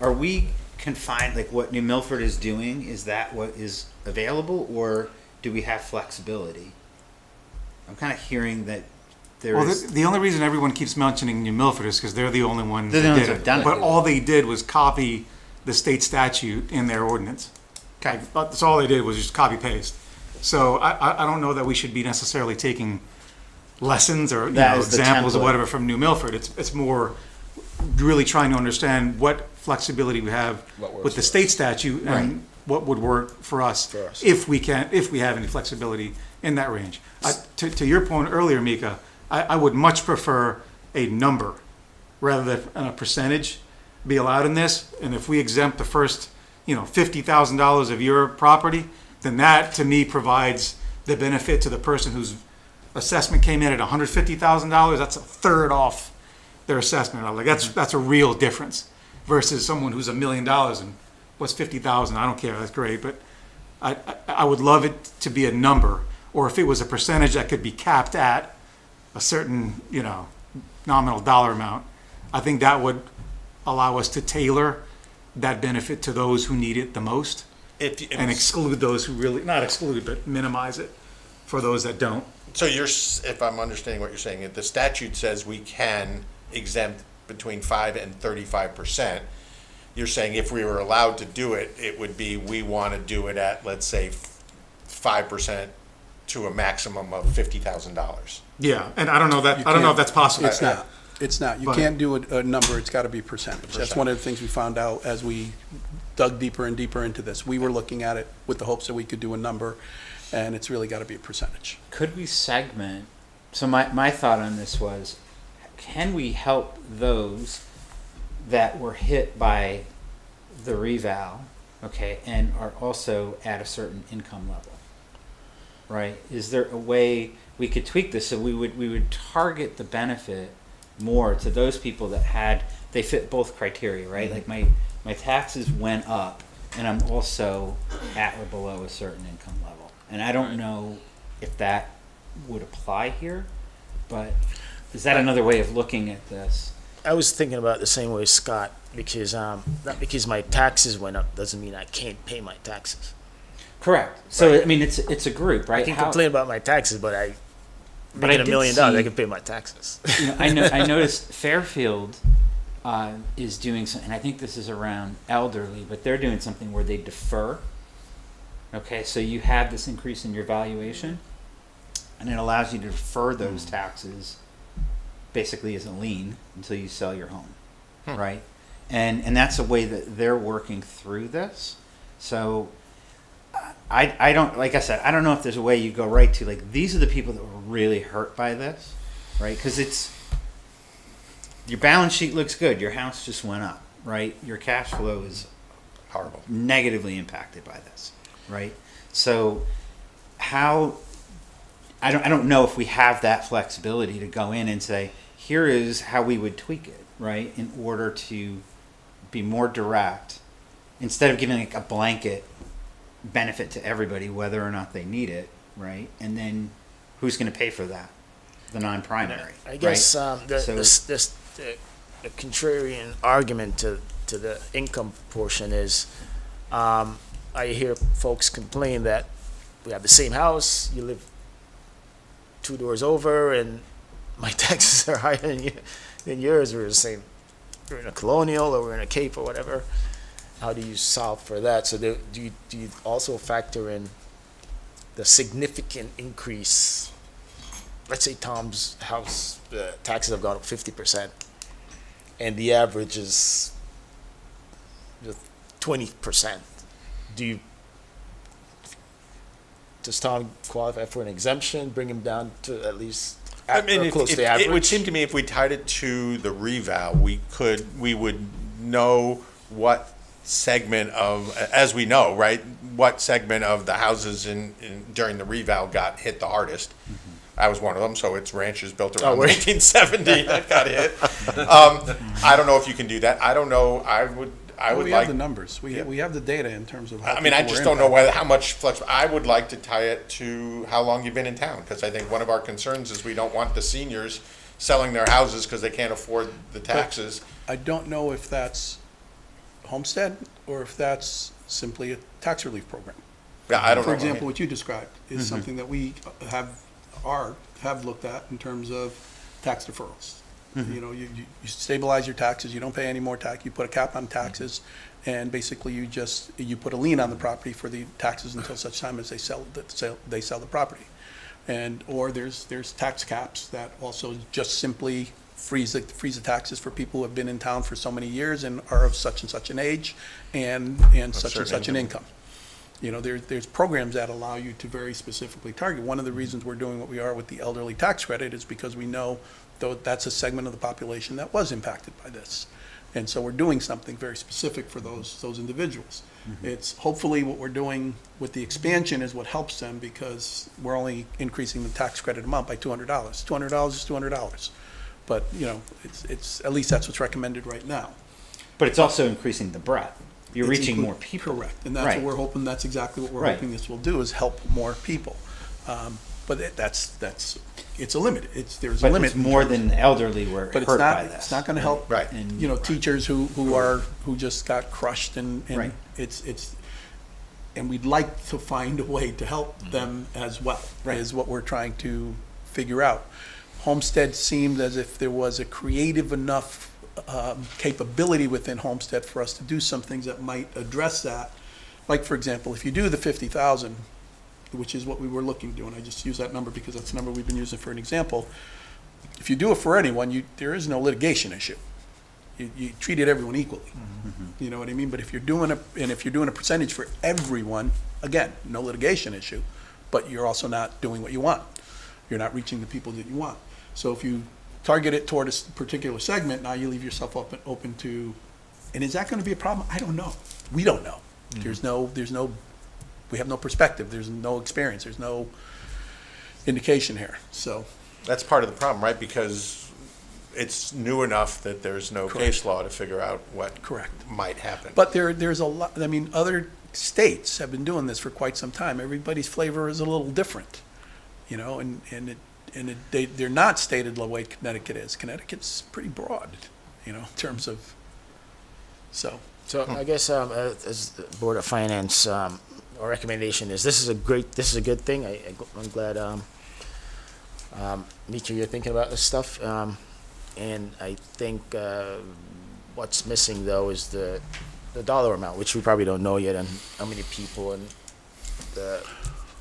Are we confined, like what New Milford is doing, is that what is available, or do we have flexibility? I'm kind of hearing that there Well, is. the only reason everyone keeps mentioning New Milford is because they're the only ones They're the that ones did that have done it. But all they did was copy the state statute in their ordinance. Okay, that's all they did was just copy paste. So I don't know that we should be necessarily taking lessons or That is the examples or template. whatever from New Milford. It's more really trying to understand what flexibility we have What works with the for state statute and what would work for us, For us. if we have any flexibility in that range. To your point earlier, Mika, I would much prefer a number rather than a percentage be allowed in this. And if we exempt the first, $50,000 of your property, then that to me provides the benefit to the person who's assessment came in at $150,000, that's a third off their assessment. I'm like, that's a real difference versus someone who's $1 million and what's 50,000, I don't care, that's great, but I would love it to be a number, or if it was a percentage that could be capped at a certain, nominal dollar amount, I think that would allow us to tailor that benefit to those who need it the most and exclude those who really, not exclude, but minimize it for those that don't. So if I'm understanding what you're saying, the statute says we can exempt between 5 and 35%. You're saying if we were allowed to do it, it would be, we want to do it at, let's say, 5% to a maximum of $50,000. Yeah, and I don't know if that's possible. It's not. You But- can't do a number, it's got to be percentage. That's one of the things we found out as we dug deeper and deeper into this. We were looking at it with the hopes that we could do a number, and it's really got to be a percentage. Could we segment? So my thought on this was, can we help those that were hit by the reval, okay, and are also at a certain income level, right? Is there a way we could tweak this so we would target the benefit more to those people that they fit both criteria, right? Like my taxes went up and I'm also at or below a certain income level. And I don't know if that would apply here, but is that another way of looking at this? I was thinking about it the same way as Scott, because not because my taxes went up doesn't mean I can't pay my taxes. Correct. So I mean, it's a group, right? I can complain about my taxes, but I making $1 did million, I see- can pay my taxes. I noticed Fairfield is doing something, and I think this is around elderly, but they're doing something where they defer. Okay, so you have this increase in your valuation, and it allows you to defer those taxes, basically as a lien until you sell your home, right? And that's a way that they're working through this. So I don't, like I said, I don't know if there's a way you go right to, like, these are the people that were really hurt by this, right? Because your balance sheet looks good, your house just went up, right? Your cash flow is Horrible. negatively impacted by this, right? So I don't know if we have that flexibility to go in and say, here is how we would tweak it, right? In order to be more direct, instead of giving like a blanket benefit to everybody, whether or not they need it, right? And then who's going to pay for that? The non-primary. I guess right? the contrarian argument to the income portion is, I hear folks complain that we have the same house, you live 2 doors over, and my taxes are higher than yours. We're the same. We're in a colonial, or we're in a Cape, or whatever. How do you solve for that? So do you also factor in the significant increase? Let's say Tom's house taxes have gone up 50%, and the average is 20%. Does Tom qualify for an exemption? Bring him down to at least close to the average? It would seem to me if we tied it to the reval, we would know what segment of, as we know, right, what segment of the houses during the reval got hit the hardest. I was one of them, so it's ranches built around 1970 that got hit. I don't know if you can do that. I don't know. I would We like have the numbers. We have the data in terms of how I mean, I people just were don't know impacted. how much flex. I would like to tie it to how long you've been in town, because I think one of our concerns is we don't want the seniors selling their houses because they can't afford the taxes. I don't know if that's homestead or if that's simply a tax relief program. Yeah, I don't For know. example, what you described is something that we have looked at in terms of tax deferrals. You know, you stabilize your taxes, you don't pay any more tax, you put a cap on taxes, and basically you put a lien on the property for the taxes until such time as they sell the property. Or there's tax caps that also just simply freeze the taxes for people who have been in town for so many years and are of such and such an age and such and such an income. You know, there's programs that allow you to very specifically target. One of the reasons we're doing what we are with the elderly tax credit is because we know though that's a segment of the population that was impacted by this. And so we're doing something very specific for those individuals. It's hopefully what we're doing with the expansion is what helps them, because we're only increasing the tax credit amount by $200. $200 is $200. But, you know, it's, at least that's what's recommended right now. But it's also increasing the breadth. You're It's reaching include- more people. Correct, and that's Right. what we're hoping, that's exactly what we're Right. hoping this will do, is help more people. But that's, it's a limit, there's a But limit. it's in more terms- than the elderly were But hurt by this. it's not gonna help, Right. And you know, teachers who just got crushed, and Right. and we'd like to find a way to help them as well, Right. is what we're trying to figure out. Homestead seemed as if there was a creative enough capability within Homestead for us to do some things that might address that. Like, for example, if you do the 50,000, which is what we were looking to do, and I just use that number because that's the number we've been using for an example. If you do it for anyone, there is no litigation issue. You treated everyone equally. You know what I mean? But if you're doing a percentage for everyone, again, no litigation issue, but you're also not doing what you want. You're not reaching the people that you want. So if you target it toward a particular segment, now you leave yourself open to, and is that gonna be a problem? I don't know. We don't know. We have no perspective, there's no experience, there's no indication here, so. That's part of the problem, right? Because it's new enough that there's no Correct. case law to figure out what Correct. might happen. But there's a lot, I mean, other states have been doing this for quite some time. Everybody's flavor is a little different, you know, they're not stated the way Connecticut is. Connecticut's pretty broad, you know, in terms of, so. So I guess as the Board of Finance, our recommendation is this is a good thing. I'm glad, Mitra, you're thinking about this stuff. And I think what's missing though is the dollar amount, which we probably don't know yet, and how many people, and the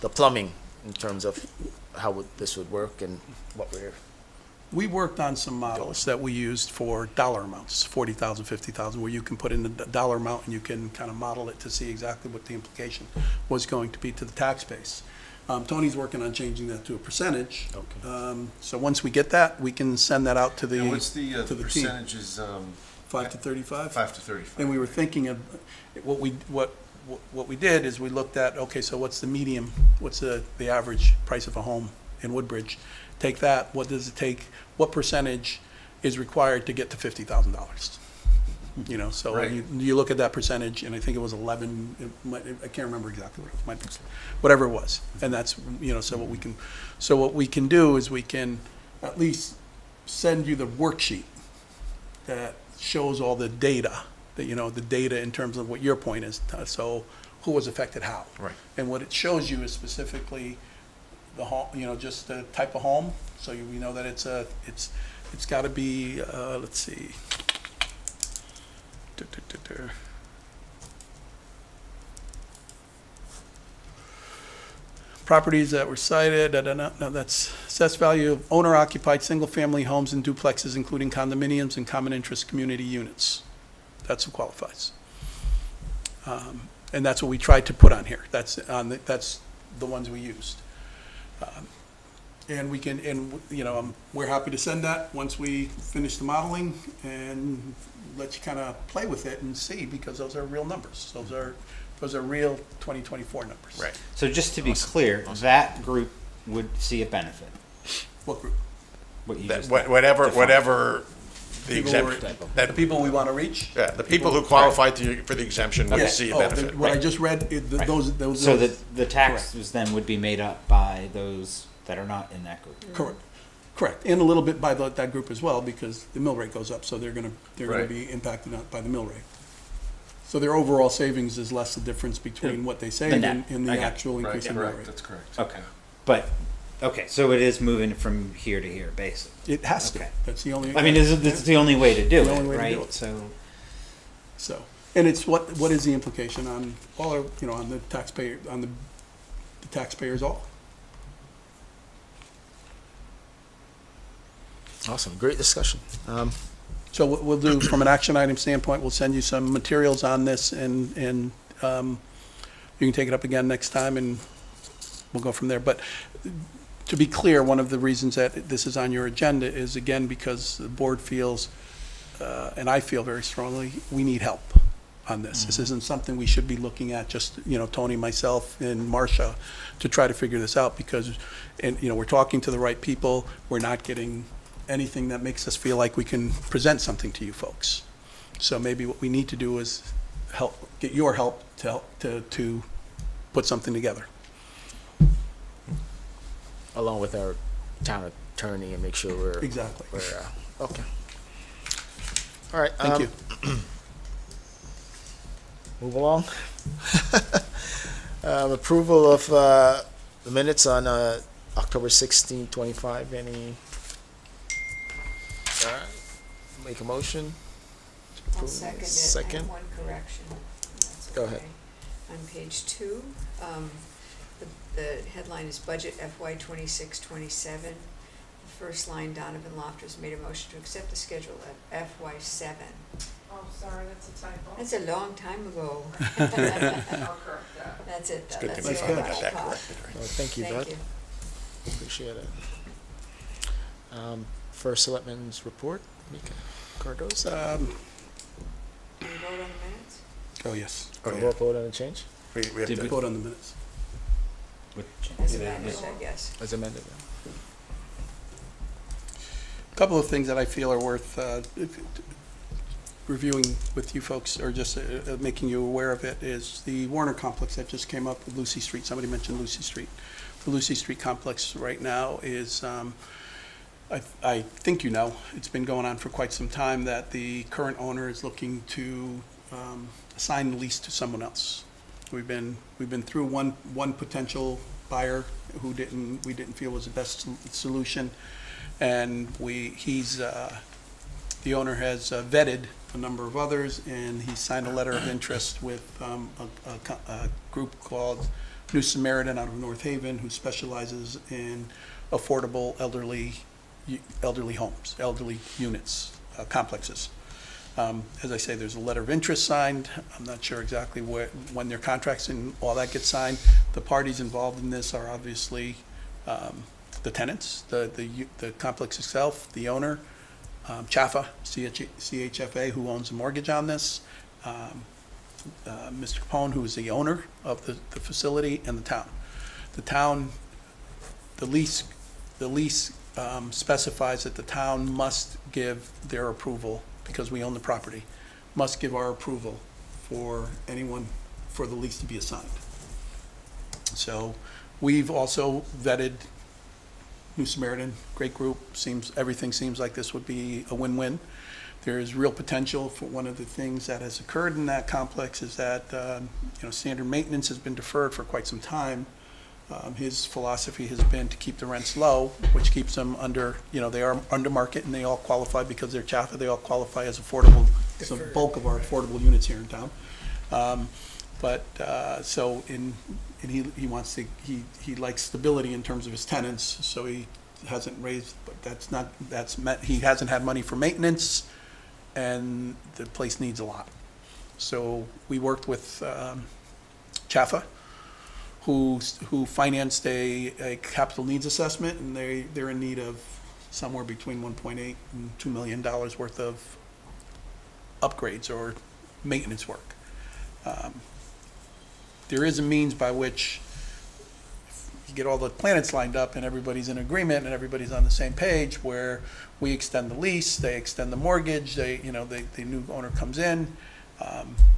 plumbing in terms of how this would work and what we're. We worked on some models that we used for dollar amounts, 40,000, 50,000, where you can put in the dollar amount and you can kind of model it to see exactly what the implication was going to be to the tax base. Tony's working on changing that to a percentage. Okay. So once we get that, we can send that out to the, And what's the to the team. percentages, 5 to 35? 5 to 35? And we were thinking of, what we did is we looked at, okay, so what's the medium, what's the average price of a home in Woodbridge? Take that, what does it take, what percentage is required to get to $50,000? You know, so Right. you look at that percentage, and I think it was 11, I can't remember exactly what it was, might be, whatever it was. And that's, you know, so what we can do is we can at least send you the worksheet that shows all the data, that, you know, the data in terms of what your point is, so who was affected how. Right. And what it shows you is specifically the home, you know, just the type of home, so we know that it's gotta be, let's see. Properties that were cited, no, that's assessed value of owner-occupied single-family homes and duplexes, including condominiums and common interest community units. That's what qualifies. And that's what we tried to put on here. That's the ones we used. And we can, and, you know, we're happy to send that once we finish the modeling and let you kind of play with it and see, because those are real numbers. Those are real 2024 numbers. Right. So just to be clear, that group would see a benefit. What group? What you That, just whatever the People who exemption, The that, people we want to reach? yeah, the people who qualify for the exemption would Yeah. see a Oh, benefit. what I Right. just read, Right. those. So that the taxes then would be made up by those that are not in that group. Correct, and a little bit by that group as well, because the mill rate goes up, so they're gonna Right. be impacted by the mill rate. So their overall savings is less the difference between what they saved net. and the I got it. actual Right, increase in mill correct, rate. that's correct. Okay. But, okay, so it is moving from here to here, basically. It has to, Okay. that's the only. I mean, this is the only way to do The only way it, to do right? it. So, So, and it's what is the implication on all our, you know, on the taxpayer, on the taxpayers all? Awesome, great discussion. So what we'll do, from an action item standpoint, we'll send you some materials on this, and you can take it up again next time, and we'll go from there. But to be clear, one of the reasons that this is on your agenda is, again, because the board feels and I feel very strongly, we need help on this. This isn't something we should be looking at just, Tony, myself, and Marcia to try to figure this out because, we're talking to the right people. We're not getting anything that makes us feel like we can present something to you folks. So maybe what we need to do is get your help to put something together. Along with our town attorney and make sure we're. Exactly. Okay. All right. Thank you. Move along. Approval of the minutes on October 16, 25. Any? All right. Make a motion. to I'll approve. second it. I Second. have one correction. That's Go ahead. okay. On page 2, the headline is Budget FY 26-27. The first line, Donovan Loftus made a motion to accept the schedule of FY 7. Oh, sorry, that's a typo. That's a long time ago. I'll correct that. That's it. It's a good thing That's we it. finally I got that caught. corrected, right? Oh, thank you, Beth. Thank you. Appreciate it. First Selectmen's report. Mika Cardoza. Can we vote on the minutes? Oh, yes. Oh, yeah. Roll call on the change We have Did to- we- Vote on the minutes. As Yeah, amended, yeah. I guess. as amended. A couple of things that I feel are worth reviewing with you folks, or just making you aware of it, is the Warner complex that just came up with Lucy Street. Somebody mentioned Lucy Street. The Lucy Street complex right now is, I think it's been going on for quite some time, that the current owner is looking to assign the lease to someone else. We've been through one potential buyer who we didn't feel was the best solution, and the owner has vetted a number of others, and he signed a letter of interest with a group called New Samaritan out of North Haven, who specializes in affordable elderly homes, elderly units, complexes. As I say, there's a letter of interest signed. I'm not sure exactly when their contracts and all that gets signed. The parties involved in this are obviously the tenants, the complex itself, the owner, CHFA, who owns the mortgage on this, Mr. Capone, who is the owner of the facility, and the town. The lease specifies that the town must give their approval, because we own the property, must give our approval for the lease to be assigned. So we've also vetted New Samaritan, great group, everything seems like this would be a win-win. There is real potential for one of the things that has occurred in that complex is that, standard maintenance has been deferred for quite some time. His philosophy has been to keep the rents low, which keeps them under, they are under market, and they all qualify because they're Chaffa, they all qualify as affordable. It's the bulk of our affordable units here in town. He wants to, he likes stability in terms of his tenants, so he hasn't raised, but he hasn't had money for maintenance, and the place needs a lot. So we worked with Chaffa, who financed a capital needs assessment, and they're in need of somewhere between $1.8 and $2 million worth of upgrades or maintenance work. There is a means by which you get all the planets lined up and everybody's in agreement and everybody's on the same page, where we extend the lease, they extend the mortgage, the new owner comes in,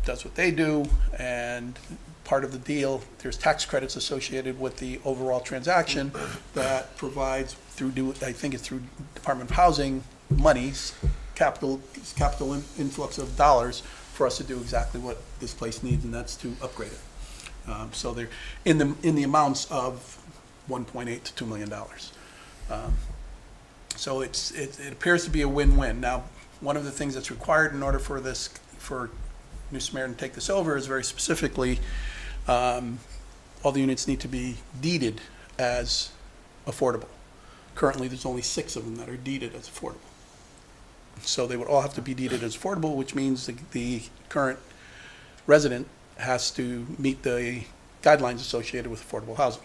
does what they do, and part of the deal, there's tax credits associated with the overall transaction that provides through Department of Housing monies, capital influx of dollars for us to do exactly what this place needs, and that's to upgrade it. So they're in the amounts of $1.8 to $2 million. So it appears to be a win-win. Now, one of the things that's required in order for New Samaritan to take this over is very specifically, all the units need to be deeded as affordable. Currently, there's only 6 of them that are deeded as affordable. So they would all have to be deeded as affordable, which means the current resident has to meet the guidelines associated with affordable housing.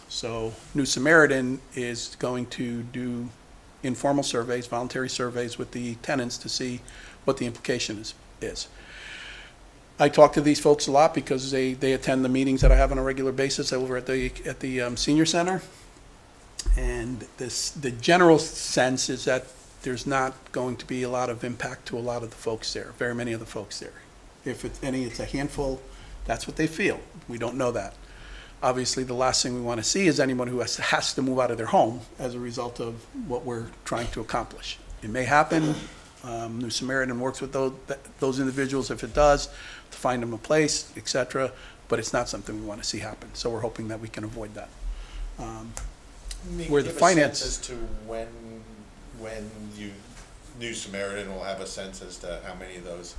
So New Samaritan is going to do informal surveys, voluntary surveys with the tenants to see what the implication is. I talk to these folks a lot because they attend the meetings that I have on a regular basis over at the senior center. And the general sense is that there's not going to be a lot of impact to a lot of the folks there, very many of the folks there. If it's any, it's a handful, that's what they feel. We don't know that. Obviously, the last thing we want to see is anyone who has to move out of their home as a result of what we're trying to accomplish. It may happen. New Samaritan works with those individuals, if it does, to find them a place, et cetera, but it's not something we want to see happen. So we're hoping that we can avoid that. Where the Give a finance. sense as to when New Samaritan will have a sense as to how many of those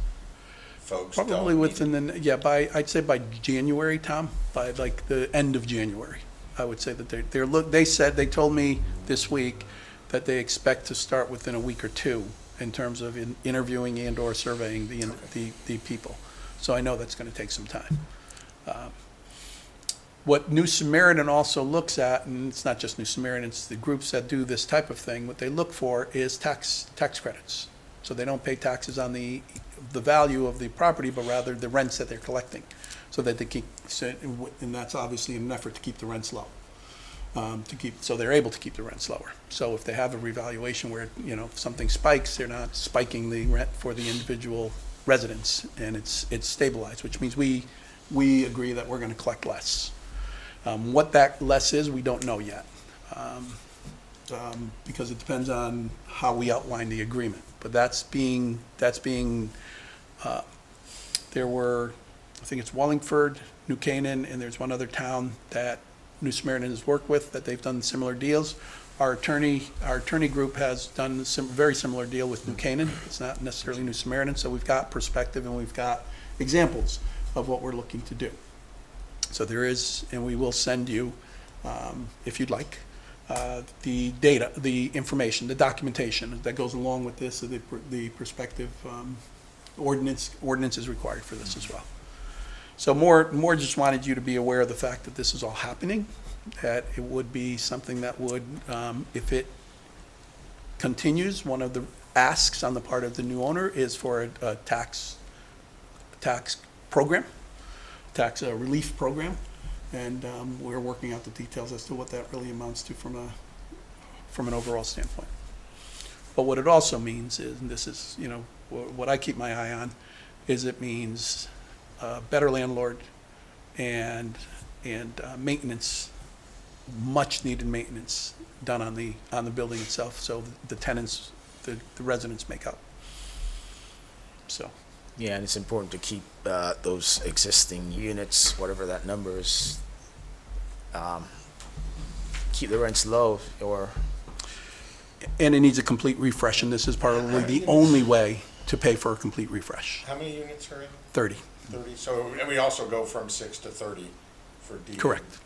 folks don't Probably need within I'd say by January, Tom, by like the end of January. I would say that they told me this week that they expect to start within a week or two in terms of interviewing and or surveying the people. So I know that's gonna take some time. What New Samaritan also looks at, and it's not just New Samaritan, it's the groups that do this type of thing, what they look for is tax credits. So they don't pay taxes on the value of the property, but rather the rents that they're collecting, so that they keep, and that's obviously in an effort to keep the rents low. So they're able to keep the rents lower. So if they have a revaluation where, if something spikes, they're not spiking the rent for the individual residents, and it's stabilized, which means we agree that we're gonna collect less. What that less is, we don't know yet, because it depends on how we outline the agreement. But there were, I think it's Wallingford, New Canaan, and there's one other town that New Samaritan has worked with, that they've done similar deals. Our attorney group has done very similar deal with New Canaan. It's not necessarily New Samaritan, so we've got perspective and we've got examples of what we're looking to do. So there is, and we will send you, if you'd like, the data, the information, the documentation that goes along with this, so the prospective ordinance is required for this as well. So more just wanted you to be aware of the fact that this is all happening, that it would be something that would, if it continues, one of the asks on the part of the new owner is for a tax program, tax relief program, and we're working out the details as to what that really amounts to from an overall standpoint. But what it also means is, and this is what I keep my eye on, is it means better landlord and maintenance, much needed maintenance done on the building itself, so the tenants, the residents make up. So. Yeah, and it's important to keep those existing units, whatever that number is, keep the rents low, or And it needs a complete refresh, and this is probably the only way to pay for a complete refresh. How many units are in? 30. 30, so, and we also go from 6 to 30 for D. Correct.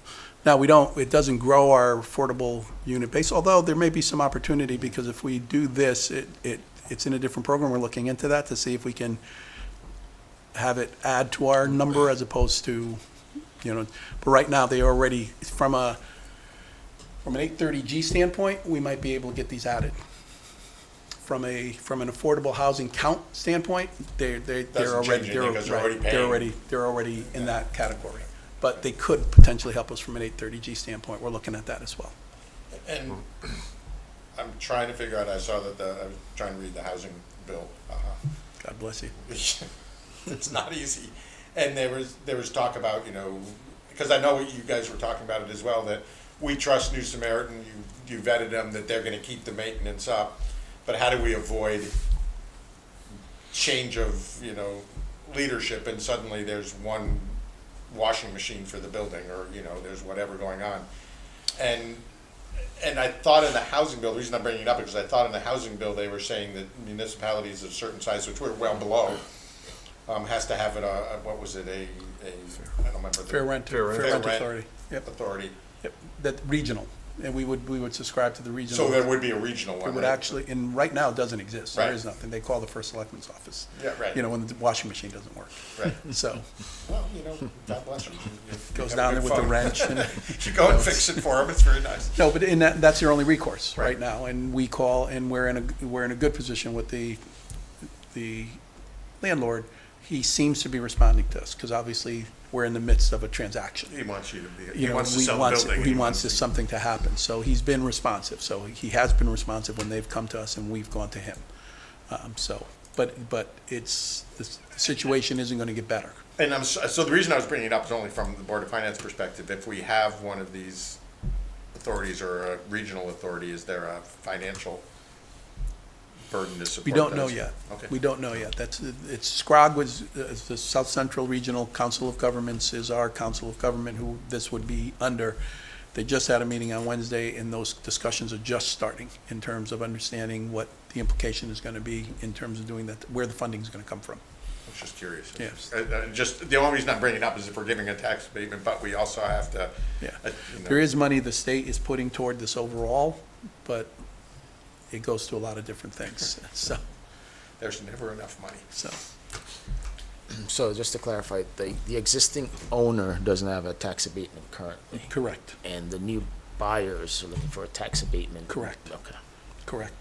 Now, it doesn't grow our affordable unit base, although there may be some opportunity, because if we do this, it's in a different program. We're looking into that to see if we can have it add to our number as opposed to, but right now they already, from an 830G standpoint, we might be able to get these added. From an affordable housing count standpoint, they're Doesn't change anything because they're already paying. they're already in that category. But they could potentially help us from an 830G standpoint. We're looking at that as well. And I'm trying to figure out, I saw that I was trying to read the housing bill. God bless you. It's not easy. And there was talk about, because I know you guys were talking about it as well, that we trust New Samaritan, you vetted them, that they're gonna keep the maintenance up. But how do we avoid change of, leadership, and suddenly there's one washing machine for the building, or, there's whatever going on. And I thought in the housing bill, the reason I'm bringing it up is because I thought in the housing bill, they were saying that municipalities of certain size, which we're well below, has to have what was it, I don't remember. Fair rent Fair rent authority. Yep. Authority. Yep. That regional. and we would subscribe to the regional. So there would be a regional It one, would right? actually, and right now it doesn't exist. There Right. is nothing. They call the first selectman's office. Yeah, right. You know, when the washing machine doesn't work. Right. So, Well, you know, God bless you. You goes have a down there good with the phone. wrench and. You go and fix it for him, it's very nice. No, but that's your only recourse Right. right now, and we call, and we're in a good position with the landlord. He seems to be responding to us, because obviously we're in the midst of a transaction. He wants you to be, You he know, wants to we sell the wants- building. He wants this something to happen, so he's been responsive, so he has been responsive when they've come to us and we've gone to him. But it's, the situation isn't gonna get better. And so the reason I was bringing it up is only from the Board of Finance perspective. If we have one of these authorities or a regional authority, is there a financial burden to support We don't know those? yet. Okay. We don't know yet. SCROG was, the South Central Regional Council of Governments is our council of government who this would be under. They just had a meeting on Wednesday, and those discussions are just starting in terms of understanding what the implication is gonna be in terms of doing that, where the funding is gonna come from. I was just curious. Yeah. Just, the only reason I'm bringing it up is if we're giving a tax abatement, but we also have to. Yeah. you know. There is money the state is putting toward this overall, but it goes to a lot of different things, There's never enough money. so. So just to clarify, the existing owner doesn't have a tax abatement currently, Correct, and the new buyers are looking for a tax abatement? Correct. Okay. correct.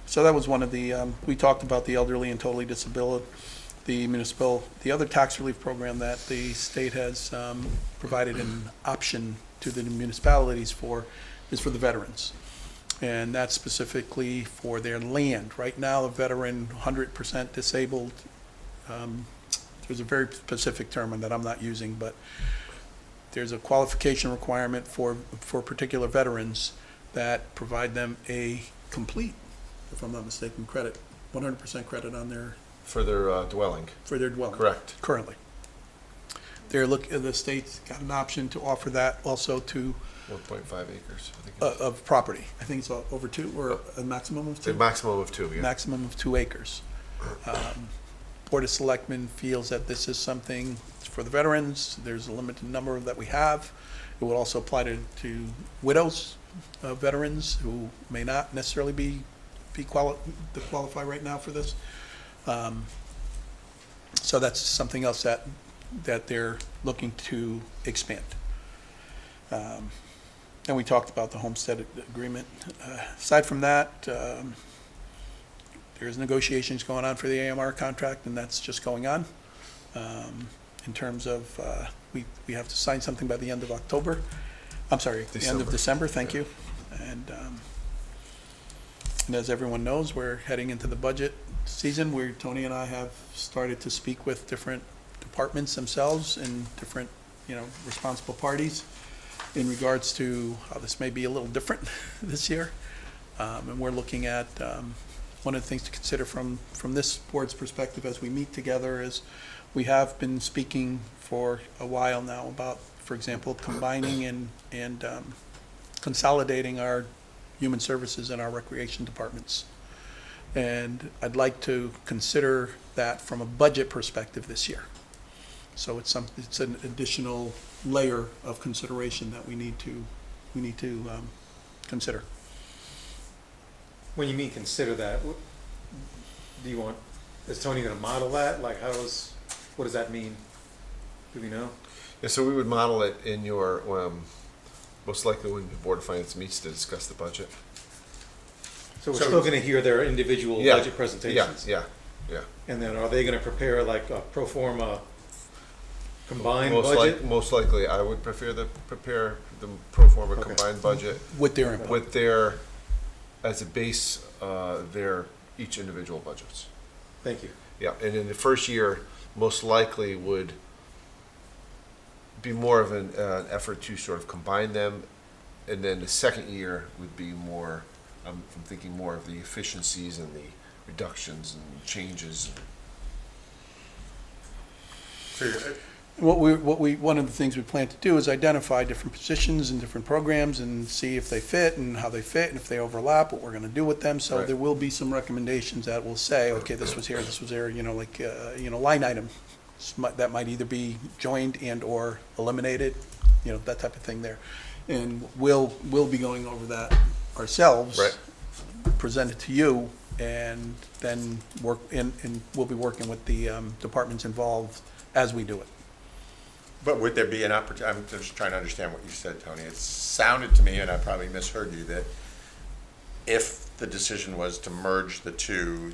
So that was one of the, we talked about the elderly and totally disabled, the other tax relief program that the state has provided an option to the municipalities for is for the veterans. And that's specifically for their land. Right now, a veteran, 100% disabled, there's a very specific term that I'm not using, but there's a qualification requirement for particular veterans that provide them a complete, if I'm not mistaken, credit, 100% credit on their, For their dwelling, for their dwelling. correct. Currently. The state's got an option to offer that also to, 1.5 acres, I think. it is. of property. I think it's over 2, or a maximum of 2? A maximum of 2, yeah. Maximum of 2 acres. Board of Selectmen feels that this is something for the veterans. There's a limited number that we have. It would also apply to widows of veterans who may not necessarily qualify right now for this. So that's something else that they're looking to expand. And we talked about the homestead agreement. Aside from that, there's negotiations going on for the AMR contract, and that's just going on. In terms of, we have to sign something by the end of October. I'm sorry, the end of December, thank you. And as everyone knows, we're heading into the budget season where Tony and I have started to speak with different departments themselves and different, responsible parties in regards to how this may be a little different this year. And we're looking at, one of the things to consider from this board's perspective as we meet together is we have been speaking for a while now about, for example, combining and consolidating our human services and our recreation departments. And I'd like to consider that from a budget perspective this year. So it's an additional layer of consideration that we need to consider. When you mean consider that, is Tony gonna model that? Like what does that mean? Do we know? Yeah, so we would model it in your, most likely when the Board of Finance meets to discuss the budget. So we're still gonna hear their individual Yeah, budget presentations? Yeah. And then are they gonna prepare like a pro forma combined Most budget? Most likely, I would prepare the pro forma Okay. combined budget With their input. with as a base, each individual budgets. Thank you. Yeah, and in the first year, most likely would be more of an effort to sort of combine them, and then the second year would be more, I'm thinking more of the efficiencies and the reductions and changes. So you're- One of the things we plan to do is identify different positions and different programs and see if they fit and how they fit and if they overlap, what we're gonna do with them. So Right. there will be some recommendations that will say, okay, this was here, this was there, line item. That might either be joined and or eliminated, that type of thing there. And we'll be going over that ourselves. Right. Present it to you, and then work, and we'll be working with the departments involved as we do it. But would there be an opportunity, I'm just trying to understand what you said, Tony. It sounded to me, and I probably misheard you, that if the decision was to merge the two,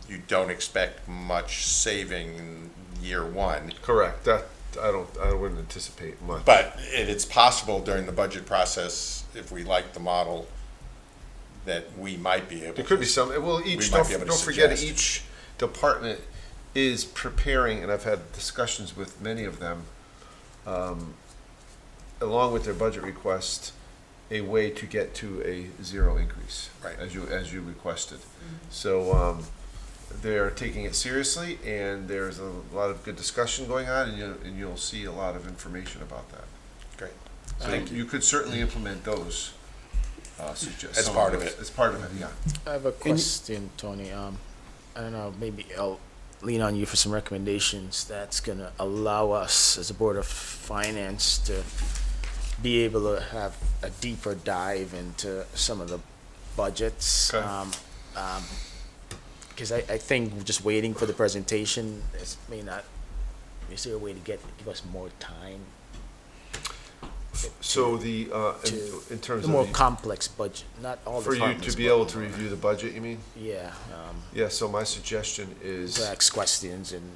you don't expect much saving in year one. Correct, that, I wouldn't anticipate much. But it's possible during the budget process, if we like the model, that we might be able to. There could be some, well, each, might be able to don't forget, suggest. each department is preparing, and I've had discussions with many of them, along with their budget request, a way to get to a zero increase. Right. As you requested. So, they're taking it seriously, and there's a lot of good discussion going on, and you'll see a lot of information about that. Great. So you could certainly implement those, suggestions. As part of it. As part of it, yeah. I have a question, Tony. I don't know, maybe I'll lean on you for some recommendations that's gonna allow us as a Board of Finance to be able to have a deeper dive into some of the budgets. Okay. Because I think just waiting for the presentation may not, is there a way to give us more time? So in terms The of more the- complex budget, not all for you departments. to be but- able to review the budget, you mean? Yeah, Yeah, so my suggestion is, to ask questions and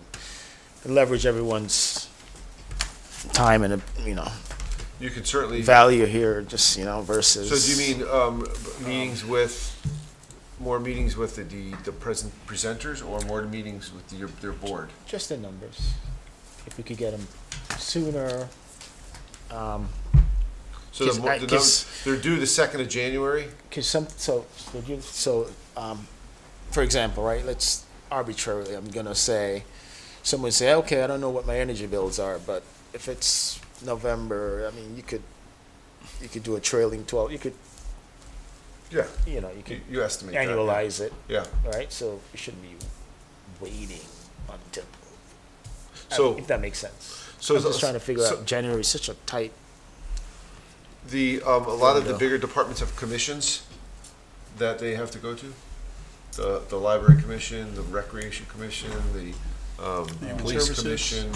leverage everyone's time and, you can certainly, so value here, just, versus. do you mean, more meetings with the presenters, or more meetings with their board? Just the numbers. If we could get them sooner. So Cause I- cause- they're due the 2nd of January? Cause for example, right, let's arbitrarily, I'm gonna say, someone say, okay, I don't know what my energy bills are, but if it's November, I mean, you could do a trailing 12, you could, Yeah, you could you estimate that. annualize it, Yeah, right? So we shouldn't be waiting until, so, if that makes sense. so. I'm just trying to figure so out, January is such a tight, a lot of the Window. bigger departments have commissions that they have to go to. The library commission, the recreation commission, the police Services. commission,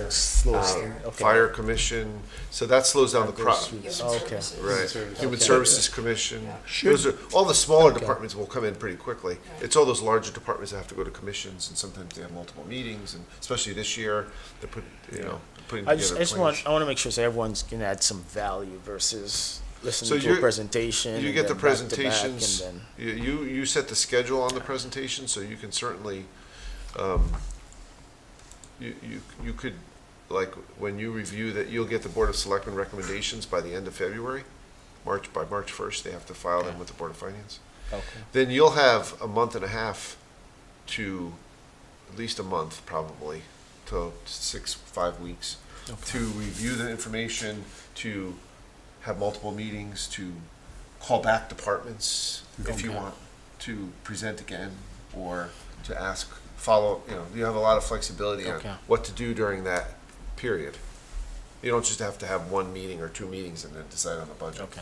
slows, okay. fire commission, so that slows down the process. Human Okay. services. Right, Human Okay. Services Commission, Yeah. those are, all the smaller Okay. departments will come in pretty quickly. Right. It's all those larger departments that have to go to commissions, and sometimes they have multiple meetings, and especially this year, they're putting I together just plans. want to make sure so everyone's can add some value versus So listening to a you're- presentation. You and get the then back to back presentations, and you set the schedule on the presentation, so you can certainly, you could, like, when you review that, you'll get the Board of Selectmen recommendations by the end of February. By March 1st, they have to file them with the Board of Finance. then, okay. Then you'll have a month and a half to, at least a month probably, to 5 weeks, to review the information, to have multiple meetings, to call back departments if you Okay. want to present again, or to ask, follow, you have a lot of flexibility on Okay. what to do during that period. You don't just have to have one meeting or 2 meetings and then decide on the budget. Okay.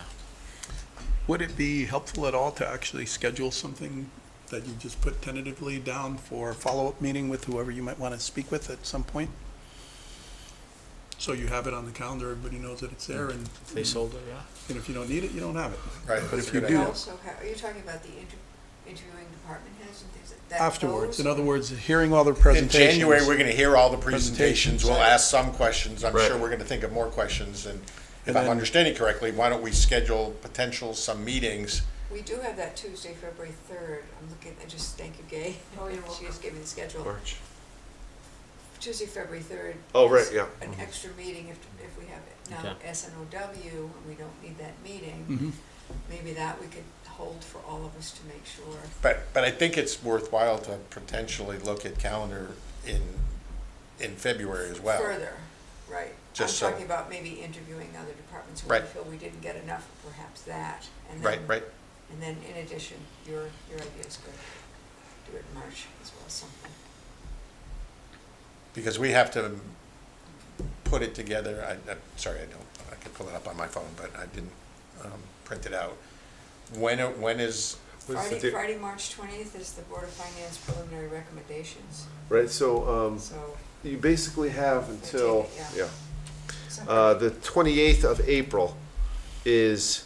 Would it be helpful at all to actually schedule something that you just put tentatively down for a follow-up meeting with whoever you might want to speak with at some point? So you have it on the calendar, everybody knows that it's there, and Placeholder, yeah. if you don't need it, you don't have it. Right, But that's if a you good do, idea. Also, are you talking about the interviewing department heads and things that? afterwards, those in other or- words, hearing all the In presentations. January, we're gonna hear all the presentations, Presentations. we'll ask some questions, I'm Right. sure we're gonna think of more questions, and if And I'm then- understanding correctly, why don't we schedule some meetings? We do have that Tuesday, February 3rd. I'm looking, thank you, Gay. Oh, you're She welcome. just gave me the schedule. March. Tuesday, February 3rd. Oh, right, is yeah. An extra meeting if we have it. Now, Okay. SNOW, and we don't need that meeting, Mhm. maybe that we could hold for all of us to make sure. But I think it's worthwhile to potentially look at calendar in February as well. Further, right. I'm Just so- talking about maybe interviewing other departments where we Right. feel we didn't get enough, perhaps that. And Right, then- right. And then in addition, your idea is good. Do it in March as well, something. Because we have to put it together. I'm sorry, I could pull it up on my phone, but I didn't print it out. When is, What's the date? Friday, March 20th is the Board of Finance preliminary recommendations, Right, so, so. you basically have until, Take it, yeah. so- The 28th of April is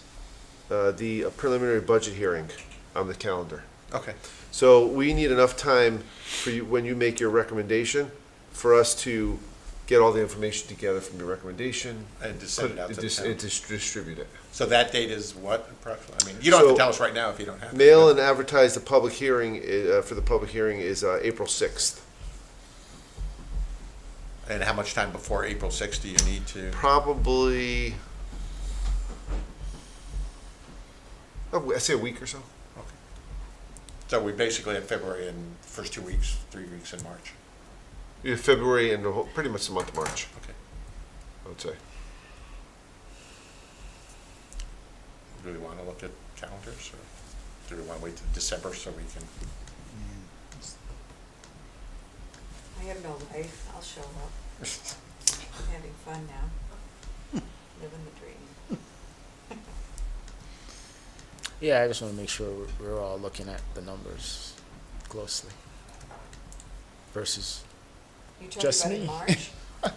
the preliminary budget hearing on the calendar. okay, So we need enough time for you, when you make your recommendation, for us to get all the information together from your recommendation. and to send it out to the town. And distribute it. So that date is what, approximately? I mean, you don't have So- to tell us right now if you don't have to. Mail but- and advertise the public hearing, for the public hearing is April 6th. And how much time before April 6th do you need to? Probably, I say a week or so. So we basically have February and first 2 weeks, 3 weeks in March. Yeah, February and pretty much the month of March, Okay. I would say. Do we want to look at calendars, or do we want to wait till December so we can? I have no life, I'll show up. I'm having fun now, living the dream. Yeah, I just want to make sure we're all looking at the numbers closely versus, You talking Just about in me. March? March?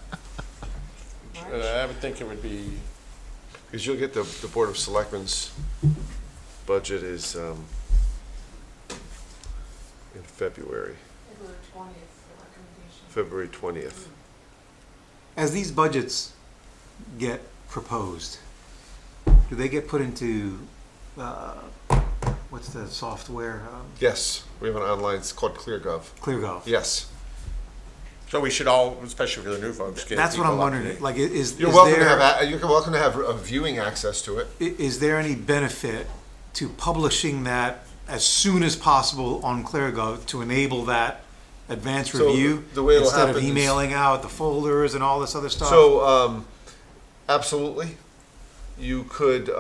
I would think it would be, Because you'll get the Board of Selectmen's budget is in February, February 20th, the recommendation. February 20th. As these budgets get proposed, do they get put into, what's the software, Yes, we have an online, it's called ClearGov. ClearGov? Yes. so we should all, especially for the new folks, get That's what people I'm up to wondering, date. like, is You're welcome to there, have, you're welcome to have viewing access to it. is there any benefit to publishing that as soon as possible on ClearGov to enable that advanced So review? the way it'll instead of happen is- emailing out the folders and all this other stuff? So, absolutely. You could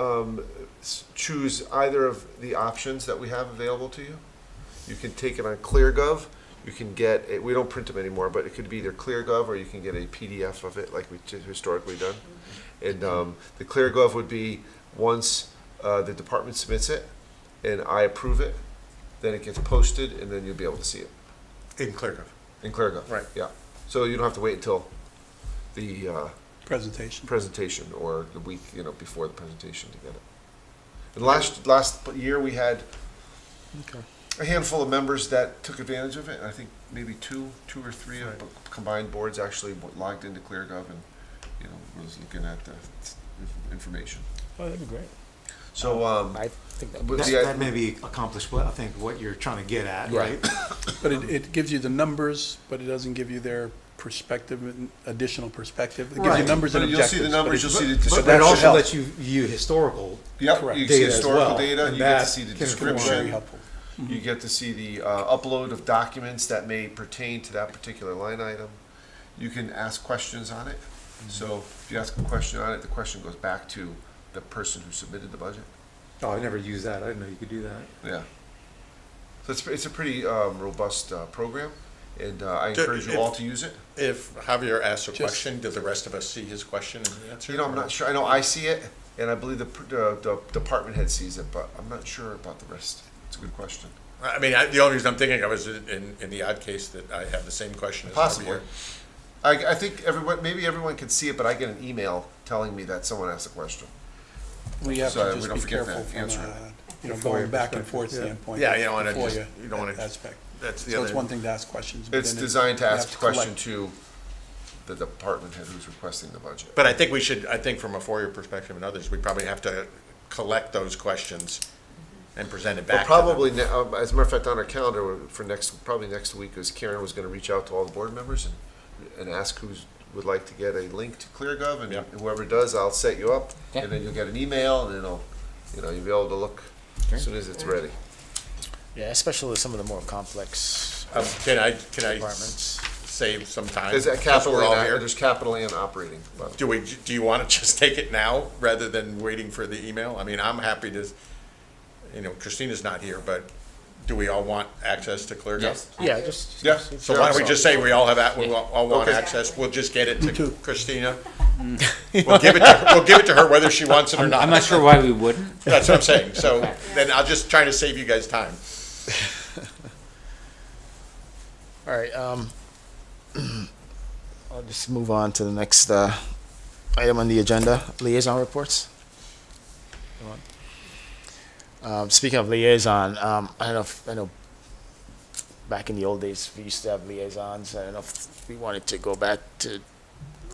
choose either of the options that we have available to you. You can take it on ClearGov. You can get, we don't print them anymore, but it could be either ClearGov or you can get a PDF of it like we've historically done. And the ClearGov would be once the department submits it and I approve it, then it gets posted and then you'll be able to see it In ClearGov. in ClearGov. Right. Yeah. So you don't have to wait until the Presentation. presentation or the week, before the presentation to get it. And last year, we had a handful of members that took advantage of it. I think maybe two or three of combined boards actually logged into ClearGov and, was looking at the information. oh, that'd be great. So, I think that But would That, the- that may accomplish what, I think, what you're trying to get at, right? But it gives you the numbers, but it doesn't give you their perspective, and additional perspective. It gives you Right. numbers and But you'll see objectives. the numbers, you'll see the But description. that should also help. lets you view historical. Yep, Correct. you see Data as historical well, data, and you get to that see the can inform. Very description. helpful. You get to see the upload of documents that may pertain to that particular line item. You can ask questions on it. So if you ask a question on it, the question goes back to the person who submitted the budget. Oh, I never used that. I didn't know you could do that. Yeah. So it's a pretty robust program, and I Do- encourage you all to use it. If Javier asks a Just- question, do the rest of us see his question and answer? I'm not sure. I know I see it, and I believe the department head sees it, but I'm not sure about the rest. It's a good question. I mean, the only reason I'm thinking of is in the odd case that I have the same question as Possibly. Javier. I think maybe everyone can see it, but I get an email telling me that someone asked a question. We have So to we just don't be forget careful that from, answer. going FOIA back and perspective, forth yeah. standpoint. Yeah, you don't wanna FOIA just- you don't wanna- Aspect. That's the So other. it's one thing to ask questions, but It's then designed to you ask have a question collect. to the department head who's requesting the budget. But I think from a FOIA perspective and others, we probably have to collect those questions and present it But back to them. probably, as a matter of fact, on our calendar for probably next week, is Karen was gonna reach out to all the board members and ask who would like to get a link to ClearGov, and Yeah. whoever does, I'll set you up, Okay. and then you'll get an email, and you'll be able to look as soon as it's ready. yeah, especially with some of the more complex Can I departments. save some time? There's a since capital, we're all and here? there's capital and operating. But Do you want to just take it now rather than waiting for the email? I mean, I'm happy to, Christina's not here, but do we all want access to ClearGov? Yes. Yeah, just. Yeah, so why don't we just say we all have, we all want Okay. access, we'll just get it Me to too. Christina. We'll give it to her whether she wants it or not. I'm not sure why we wouldn't. That's what I'm saying, so Okay. then I'll just try to save you guys time. All right, I'll just move on to the next, item on the agenda, liaison reports. Speaking of liaison, I know back in the old days, we used to have liaisons. I don't know if we wanted to go back to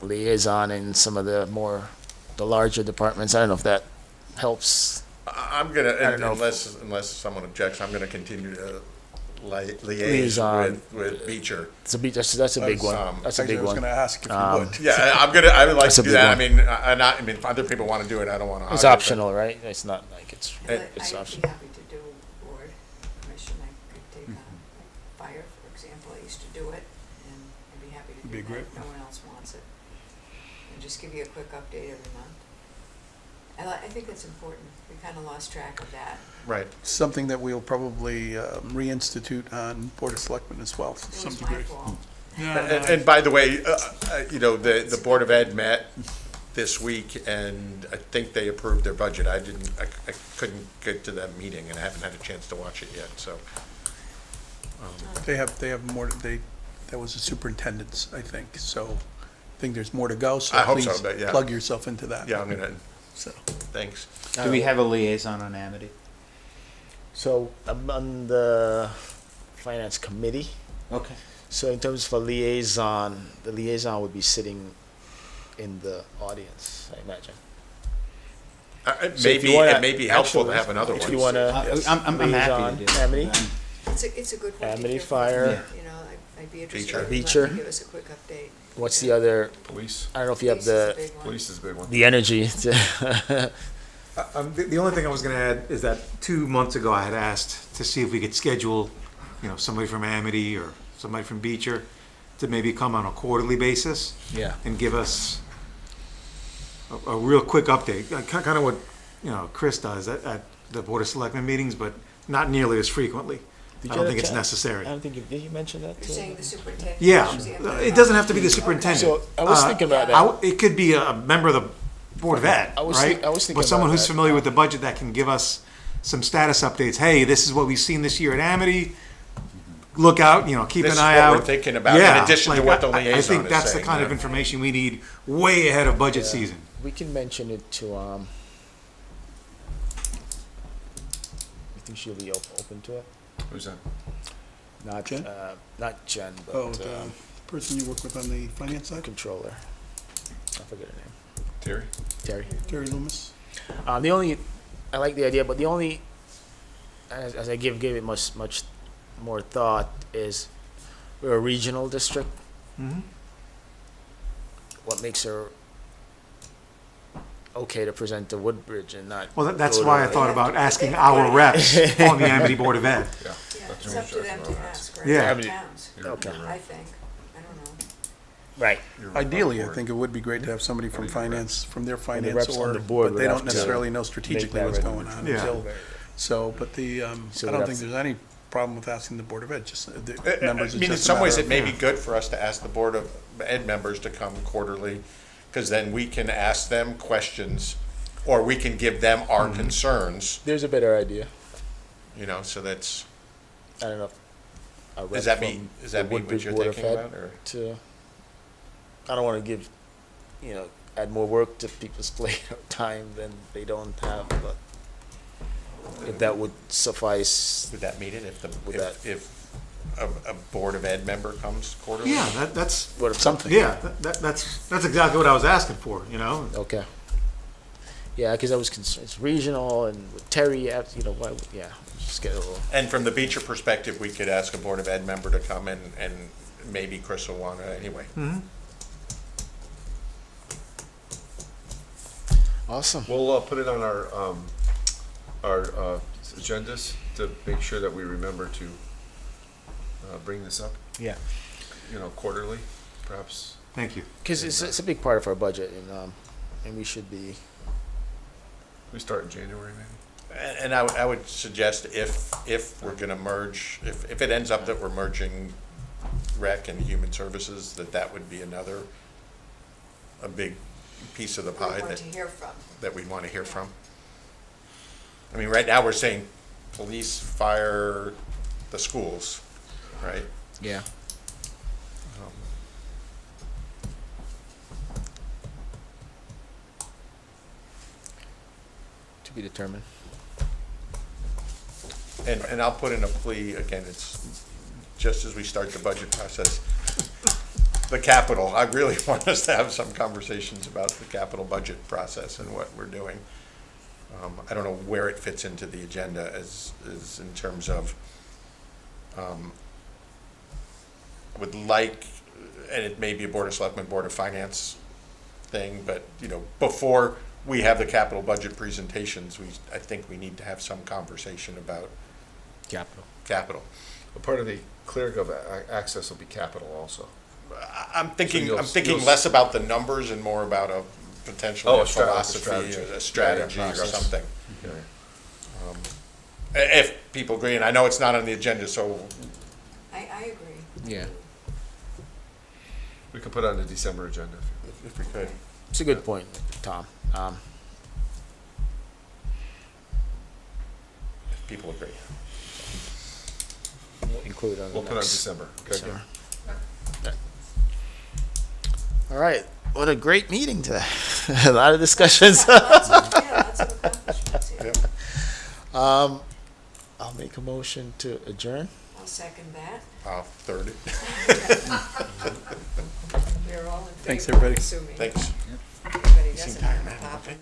liaison in some of the larger departments. I don't know if that helps. I'm gonna, I don't know if- unless someone objects, I'm gonna continue to liaise Liaison. with Beecher. That's a big one. That's a Actually, big I was one. gonna ask if you Um, would. Yeah, I would like That's to a do big that, one. I mean, if other people wanna do it, I don't wanna. It's hog it, but- optional, right? It's not like it's, it's I'd optional. be happy to do board commission, I could take on, like, fire, for example, I used to do it, and I'd be happy to Be do that great. if no one else wants it. And just give you a quick update every month. And I think that's important, we kinda lost track of that. Right. Something that we'll probably reinstitute on Board of Selectmen as well, to It some was my degree. fault. And by the way, you know, the Board of Ed met this week, and I think they approved their budget. I couldn't get to that meeting, and I haven't had a chance to watch it yet, so. They have more, that was the superintendent's, I think, so I think there's more to go, so I hope so, please but yeah. plug yourself into that. Yeah, I'm gonna, So, thanks. Do we have a liaison on Amity? So I'm on the finance committee. Okay. So in terms of a liaison, the liaison would be sitting in the audience, I imagine. So if you wanna- It may be helpful to actually, have another if one. you wanna, I'm happy to do that. Amity? It's a good one to Amity give, Fire. you know, I'd be interested Beecher. if you Beecher. let me give us a quick update. What's the other? Police, I don't know if you have Police is a the big one. police is a big one. the energy to. The only thing I was gonna add is that 2 months ago, I had asked to see if we could schedule, somebody from Amity or somebody from Beecher to maybe come on a quarterly basis Yeah. and give us a real quick update, kind of what, Chris does at the Board of Selectmen meetings, but not nearly as frequently. I don't think it's necessary. I don't think Uh, did you mention that? You're too? saying the superintendent? Yeah, should be able to- it doesn't have to be the superintendent. So I was thinking about that. It could be a member of the Board of Ed, I was right? think- I was thinking But someone about who's that. familiar with the budget that can give us some status updates. Hey, this is what we've seen this year at Amity. Look out, keep This an is eye what out. we're thinking about, in Yeah, addition to like, what the I liaison think is that's the saying, kind of yeah. information we need way ahead of budget Yeah. season. We can mention it to you think she'll be open to it? Who's that? Not Jen? not Jen, but oh, the person you work with on the finance side, controller. I forget her name. Terry? Terry. Terry Loomis? The only, I like the idea, but the only, as I gave it much more thought, is we're a regional district. Mm-hmm. What makes her okay to present to Woodbridge and not? Well, that's go to- why I thought about asking our reps on the Amity Board of Ed. Yeah. Yeah, That's it's what up to I'm them sure. to ask, right? Yeah. Towns, Okay. I think, I don't know. Right. Ideally, I think it would be great to have somebody from finance, from their finance, reps on or, the board but would they have don't to necessarily know strategically that what's going on Yeah. until, so, but the, So I we'd don't have think to- there's any problem with asking the Board of Ed, just the I members. mean, in some ways, it may be good for us to ask the Board of Ed members to come quarterly, because then we can ask them questions, or we can give them our concerns, There's a better idea. so that's, I don't know. If a rep does that from mean, the what Woodbridge you're Board of thinking Ed about, or? to, I don't want to give, add more work to people's plate or time than they don't have, but if that would suffice. Would that meet it if Would if a Board of Ed member comes quarterly? Yeah, that's, What if Something. yeah, that's exactly what I was asking for, Okay. Yeah, because I was concerned, it's regional and with Terry, why would, just get a little. And from the Beecher perspective, we could ask a Board of Ed member to come and maybe Chris will want to anyway. Mm-hmm. Awesome. We'll put it on our agendas to make sure that we remember to bring this up, Yeah. quarterly, perhaps. Thank you. Because it's a big part of our budget and we should be, We start in January, maybe? And I would suggest if we're gonna merge, if it ends up that we're merging rec and human services, that would be a big piece of the We pie want to hear from. that we'd wanna hear from. I mean, right now, we're saying police, fire, the schools, right? Yeah. To be determined. And I'll put in a plea, again, it's just as we start the budget process, the capital, I really want us to have some conversations about the capital budget process and what we're doing. I don't know where it fits into the agenda as in terms of, would like, and it may be a Board of Selectmen, Board of Finance thing, but, you know, before we have the capital budget presentations, I think we need to have some conversation about Capital. capital. A part of the ClearGov access will be capital also. I'm thinking, you'll- you'll- less about the numbers and more about a potential Oh, a strategy. philosophy, Yeah, a strategy yeah, or process. something. Yeah. If people agree, and I know it's not on the agenda, so I agree. Yeah. We could put it on the December agenda. if we could. It's a good point, Tom. If people agree. We'll include it on the We'll put it on next- December. Okay, good. December. All right, what a great meeting today. A lot of discussions. Lots of accomplishments here. I'll make a motion to adjourn. I'll second that. I'll third it. We're all in favor. Thanks, everybody. I'm assuming. Thanks. Everybody seem doesn't tired, have a man. copy.